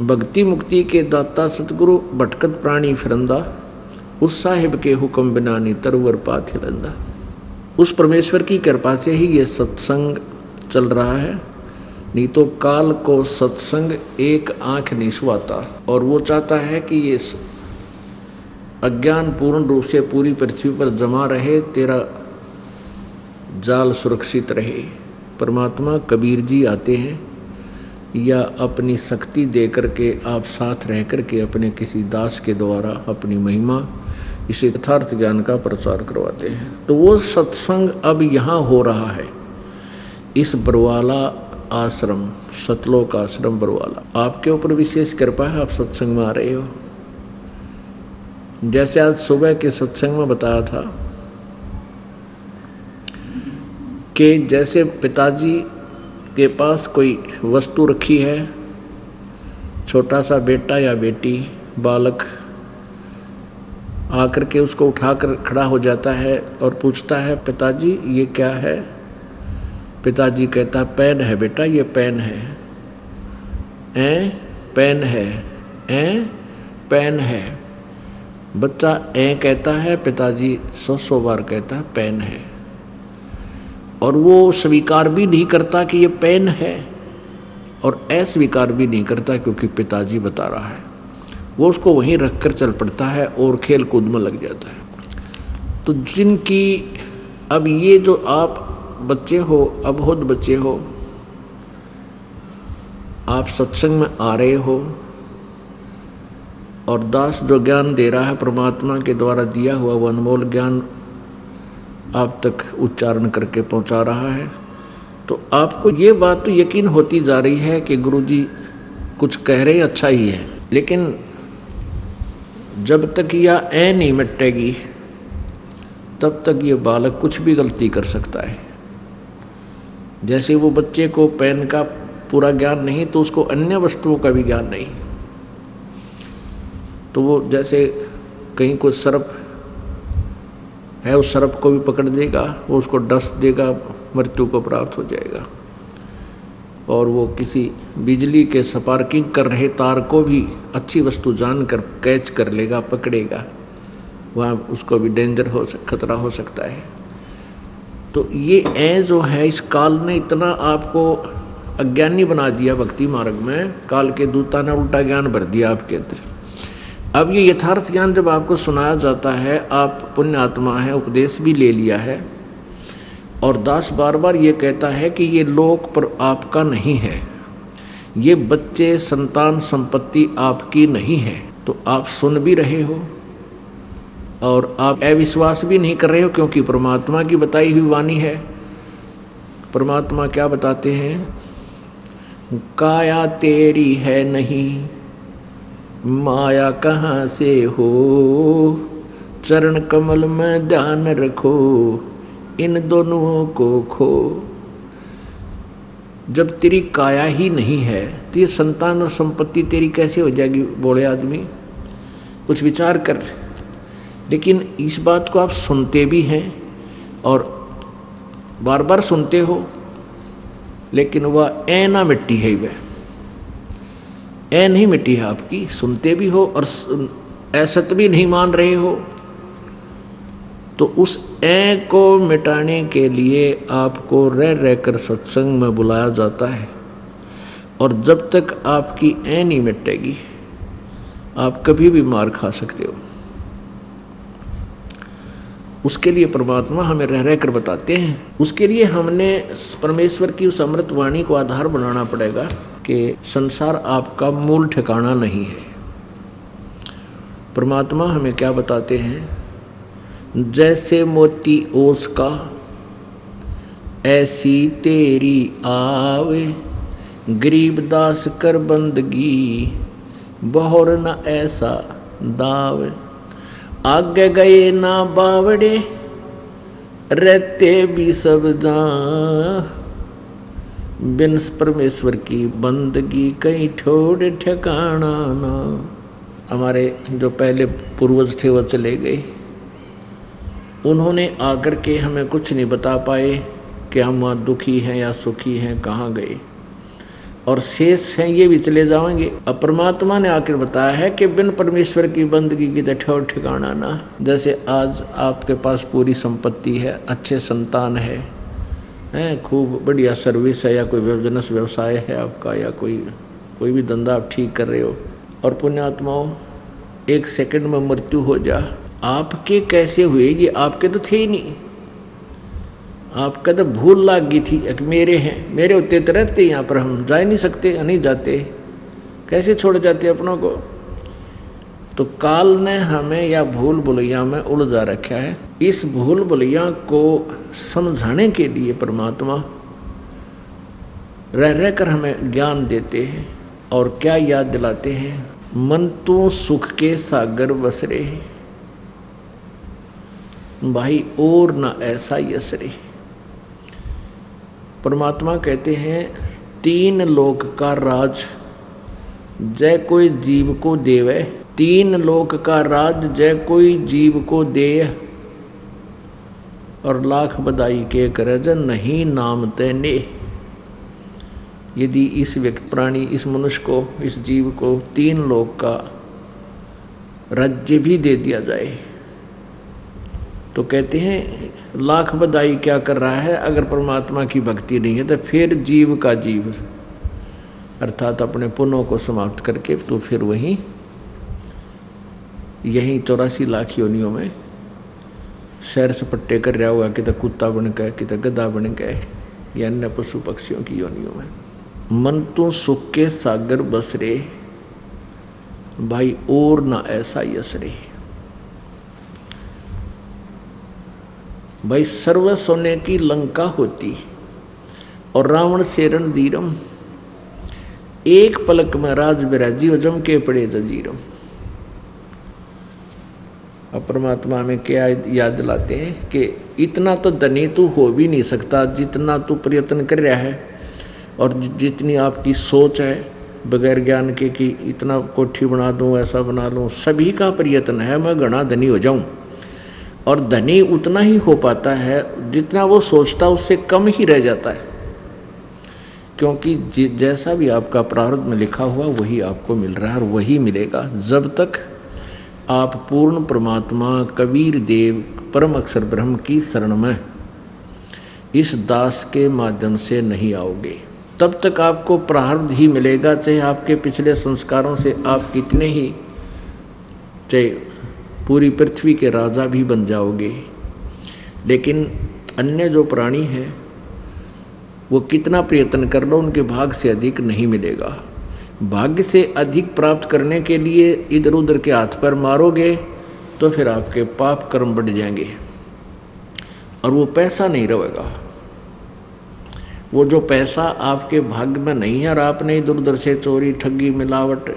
भक्ति मुक्ति के दाता सतगुरु, भटकत प्राणी फिरंदा, उस साहिब के हुक्म बिना नी तरवर पाथ हिलंदा। उस परमेश्वर की कृपा से ही ये सत्संग चल रहा है, नहीं तो काल को सत्संग एक आंख नहीं सुहाता। और वो चाहता है कि ये अज्ञान पूर्ण रूप से पूरी पृथ्वी पर जमा रहे, तेरा जाल सुरक्षित रहे। परमात्मा कबीर जी आते हैं या अपनी शक्ति दे करके, आप साथ रह करके अपने किसी दास के द्वारा अपनी महिमा, इस यथार्थ ज्ञान का प्रचार करवाते हैं। तो वो सत्संग अब यहाँ हो रहा है, इस बरवाला आश्रम, सतलोक आश्रम बरवाला। आपके ऊपर विशेष कृपा है, आप सत्संग में आ रहे हो। जैसे आज सुबह के सत्संग में बताया था कि जैसे पिताजी के पास कोई वस्तु रखी है, छोटा सा बेटा या बेटी, बालक आकर के उसको उठाकर खड़ा हो जाता है और पूछता है, पिताजी ये क्या है? पिताजी कहता, पेन है बेटा, ये पेन है। पेन है, पेन है। बच्चा कहता है, पिताजी 100 बार कहता है पेन है। और वो स्वीकार भी नहीं करता कि ये पेन है, और अस्वीकार भी नहीं करता क्योंकि पिताजी बता रहा है। वो उसको वहीं रख कर चल पड़ता है और खेल कूद में लग जाता है। तो जिनकी अब ये जो आप बच्चे हो, अबोध बच्चे हो, आप सत्संग में आ रहे हो और दास जो ज्ञान दे रहा है परमात्मा के द्वारा दिया हुआ वो अनमोल ज्ञान आप तक उच्चारण करके पहुंचा रहा है, तो आपको ये बात तो यकीन होती जा रही है कि गुरुजी कुछ कह रहे अच्छा ही है। लेकिन जब तक यह ऐ नहीं मिटेगी तब तक ये बालक कुछ भी गलती कर सकता है। जैसे वो बच्चे को पेन का पूरा ज्ञान नहीं तो उसको अन्य वस्तुओं का भी ज्ञान नहीं। तो वो जैसे कहीं कोई सर्प है, उस सर्प को भी पकड़ देगा, वो उसको डस देगा, मृत्यु को प्राप्त हो जाएगा। और वो किसी बिजली के स्पार्किंग कर रहे तार को भी अच्छी वस्तु जानकर कैच कर लेगा, पकड़ेगा, वहाँ उसको भी डेंजर खतरा हो सकता है। तो ये ऐ जो है इस काल ने इतना आपको अज्ञानी बना दिया भक्ति मार्ग में, काल के दूता ने उल्टा ज्ञान भर दिया आपके अंदर। अब ये यथार्थ ज्ञान जब आपको सुनाया जाता है, आप पुण्य आत्मा है, उपदेश भी ले लिया है, और दास बार बार ये कहता है कि ये लोक पर आपका नहीं है, ये बच्चे संतान संपत्ति आपकी नहीं है। तो आप सुन भी रहे हो और आप अविश्वास भी नहीं कर रहे हो, क्योंकि परमात्मा की बताई हुई वाणी है। परमात्मा क्या बताते हैं? काया तेरी है नहीं, माया कहाँ से हो, चरण कमल में ध्यान रखो, इन दोनों को खो। जब तेरी काया ही नहीं है तो ये संतान और संपत्ति तेरी कैसे हो जाएगी? बोले आदमी, कुछ विचार कर। लेकिन इस बात को आप सुनते भी हैं और बार बार सुनते हो, लेकिन वह ऐ ना मिट्टी है, वह ऐ नहीं मिट्टी है आपकी। सुनते भी हो और असत भी नहीं मान रहे हो। तो उस ऐ को मिटाने के लिए आपको रह रहकर सत्संग में बुलाया जाता है। और जब तक आपकी ऐ नहीं मिटेगी आप कभी भी मार खा सकते हो। उसके लिए परमात्मा हमें रह रहकर बताते हैं। उसके लिए हमने परमेश्वर की उस अमृत वाणी को आधार बनाना पड़ेगा कि संसार आपका मूल ठिकाना नहीं है। परमात्मा हमें क्या बताते हैं? जैसे मोती ओस का ऐसी तेरी आवे, गरीबदास कर बंदगी बहुर न ऐसा दावे। आगे गए ना बावड़े रहते भी सब जान, बिन परमेश्वर की बंदगी कहीं ठोड़ ठिकाना ना। हमारे जो पहले पूर्वज थे वो चले गए, उन्होंने आकर के हमें कुछ नहीं बता पाए कि हम वहाँ दुखी हैं या सुखी हैं, कहाँ गए, और शेष हैं ये भी चले जाएंगे। अब परमात्मा ने आकर बताया है कि बिन परमेश्वर की बंदगी की ठौर ठिकाना ना। जैसे आज आपके पास पूरी संपत्ति है, अच्छे संतान है, खूब बढ़िया सर्विस है, या कोई बिजनेस व्यवसाय है आपका, या कोई भी धंधा आप ठीक कर रहे हो, और पुण्यात्माओं एक सेकंड में मृत्यु हो जा, आपके कैसे हुए? ये आपके तो थे ही नहीं। आपका तो भूल लाग गई थी, एक मेरे हैं, मेरे होते तो रहते यहाँ पर, हम जा नहीं सकते, नहीं जाते, कैसे छोड़ जाते अपनों को? तो काल ने हमें या भूल भुलैया में उलझा रखा है। इस भूल भुलैया को समझाने के लिए परमात्मा रह रहकर हमें ज्ञान देते हैं और क्या याद दिलाते हैं? मन तो सुख के सागर बसरे भाई, और न ऐसा यसरे। परमात्मा कहते हैं तीन लोक का राज जय कोई जीव को देवे, तीन लोक का राज जय कोई जीव को दे, और लाख बधाई के करज नहीं नाम तेने। यदि इस व्यक्ति प्राणी, इस मनुष्य को, इस जीव को तीन लोक का राज्य भी दे दिया जाए तो कहते हैं लाख बधाई क्या कर रहा है, अगर परमात्मा की भक्ति नहीं है तो फिर जीव का जीव अर्थात अपने पुण्यों को समाप्त करके तो फिर वहीं यहीं 84 लाख योनियों में सैर सपट्टे कर रहा हुआ, कि तो कुत्ता बन गए, कि तो गधा बन गए, या अन्य पशु पक्षियों की योनियों में। मन तो सुख के सागर बस रे भाई, और ना ऐसा यस रे भाई। सर्व सोने की लंका होती और रावण से रणधीरम, एक पलक में राज बिराजी जम के पड़े जजीरम। अब परमात्मा में क्या याद दिलाते हैं कि इतना तो धनी तू हो भी नहीं सकता जितना तू प्रयत्न कर रहा है, और जितनी आपकी सोच है बगैर ज्ञान के कि इतना कोठी बना दूं, ऐसा बना लूं। सभी का प्रयत्न है मैं घना धनी हो जाऊं, और धनी उतना ही हो पाता है जितना वो सोचता उससे कम ही रह जाता है, क्योंकि जैसा भी आपका प्रारब्ध में लिखा हुआ वही आपको मिल रहा है और वही मिलेगा जब तक आप पूर्ण परमात्मा कबीर देव परम अक्षर ब्रह्म की शरण में इस दास के माध्यम से नहीं आओगे। तब तक आपको प्रारब्ध ही मिलेगा, चाहे आपके पिछले संस्कारों से आप कितने ही, चाहे पूरी पृथ्वी के राजा भी बन जाओगे, लेकिन अन्य जो प्राणी हैं वो कितना प्रयत्न कर लो उनके भाग से अधिक नहीं मिलेगा। भाग्य से अधिक प्राप्त करने के लिए इधर उधर के हाथ पर मारोगे तो फिर आपके पाप कर्म बढ़ जाएंगे और वो पैसा नहीं रहेगा। वो जो पैसा आपके भाग्य में नहीं है और आपने इधर उधर से चोरी ठगी मिलावट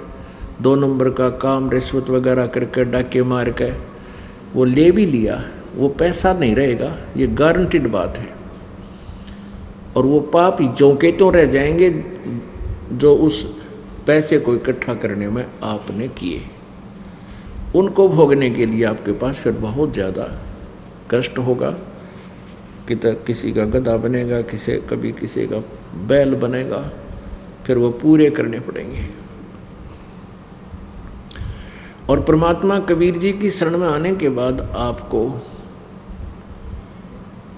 2 नंबर का काम रिश्वत वगैरह करके डाके मार के वो ले भी लिया, वो पैसा नहीं रहेगा, ये गारंटीड बात है। और वो पाप जो के तो रह जाएंगे जो उस पैसे को इकट्ठा करने में आपने किए, उनको भोगने के लिए आपके पास फिर बहुत ज़्यादा कष्ट होगा। कि तो किसी का गधा बनेगा, कभी किसी का बैल बनेगा, फिर वो पूरे करने पड़ेंगे। और परमात्मा कबीर जी की शरण में आने के बाद आपको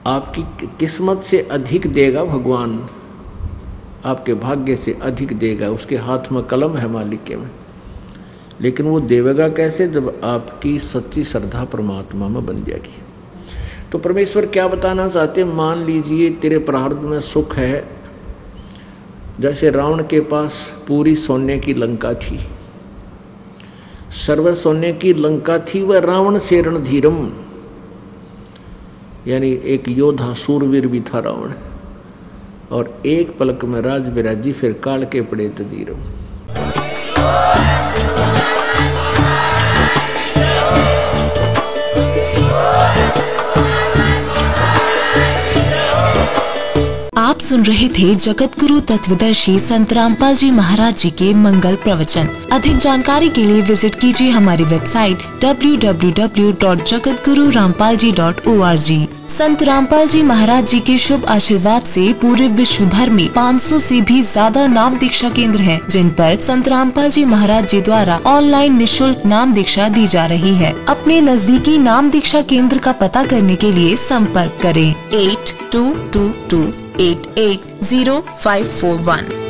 आपकी किस्मत से अधिक देगा भगवान, आपके भाग्य से अधिक देगा। उसके हाथ में कलम है मालिक के में, लेकिन वो देवेगा कैसे? जब आपकी सच्ची श्रद्धा परमात्मा में बन जाएगी। तो परमेश्वर क्या बताना चाहते? मान लीजिए तेरे प्रारब्ध में सुख है, जैसे रावण के पास पूरी सोने की लंका थी, सर्व सोने की लंका थी, वह रावण से रणधीरम, यानी एक योद्धा सूरवीर भी था रावण, और एक पलक में राज बिराजी फिर काल के पड़े तजीरम। आप सुन रहे थे जगत गुरु तत्वदर्शी संत रामपाल जी महाराज जी के मंगल प्रवचन। अधिक जानकारी के लिए विजिट कीजिए हमारी वेबसाइट www.jagatgururampalji.org। संत रामपाल जी महाराज जी के शुभ आशीर्वाद से पूरे विश्व भर में 500 से भी ज्यादा नाम दीक्षा केंद्र हैं, जिन पर संत रामपाल जी महाराज जी द्वारा ऑनलाइन निशुल्क नाम दीक्षा दी जा रही है। अपने नजदीकी नाम दीक्षा केंद्र का पता करने के लिए संपर्क करें 8222880541।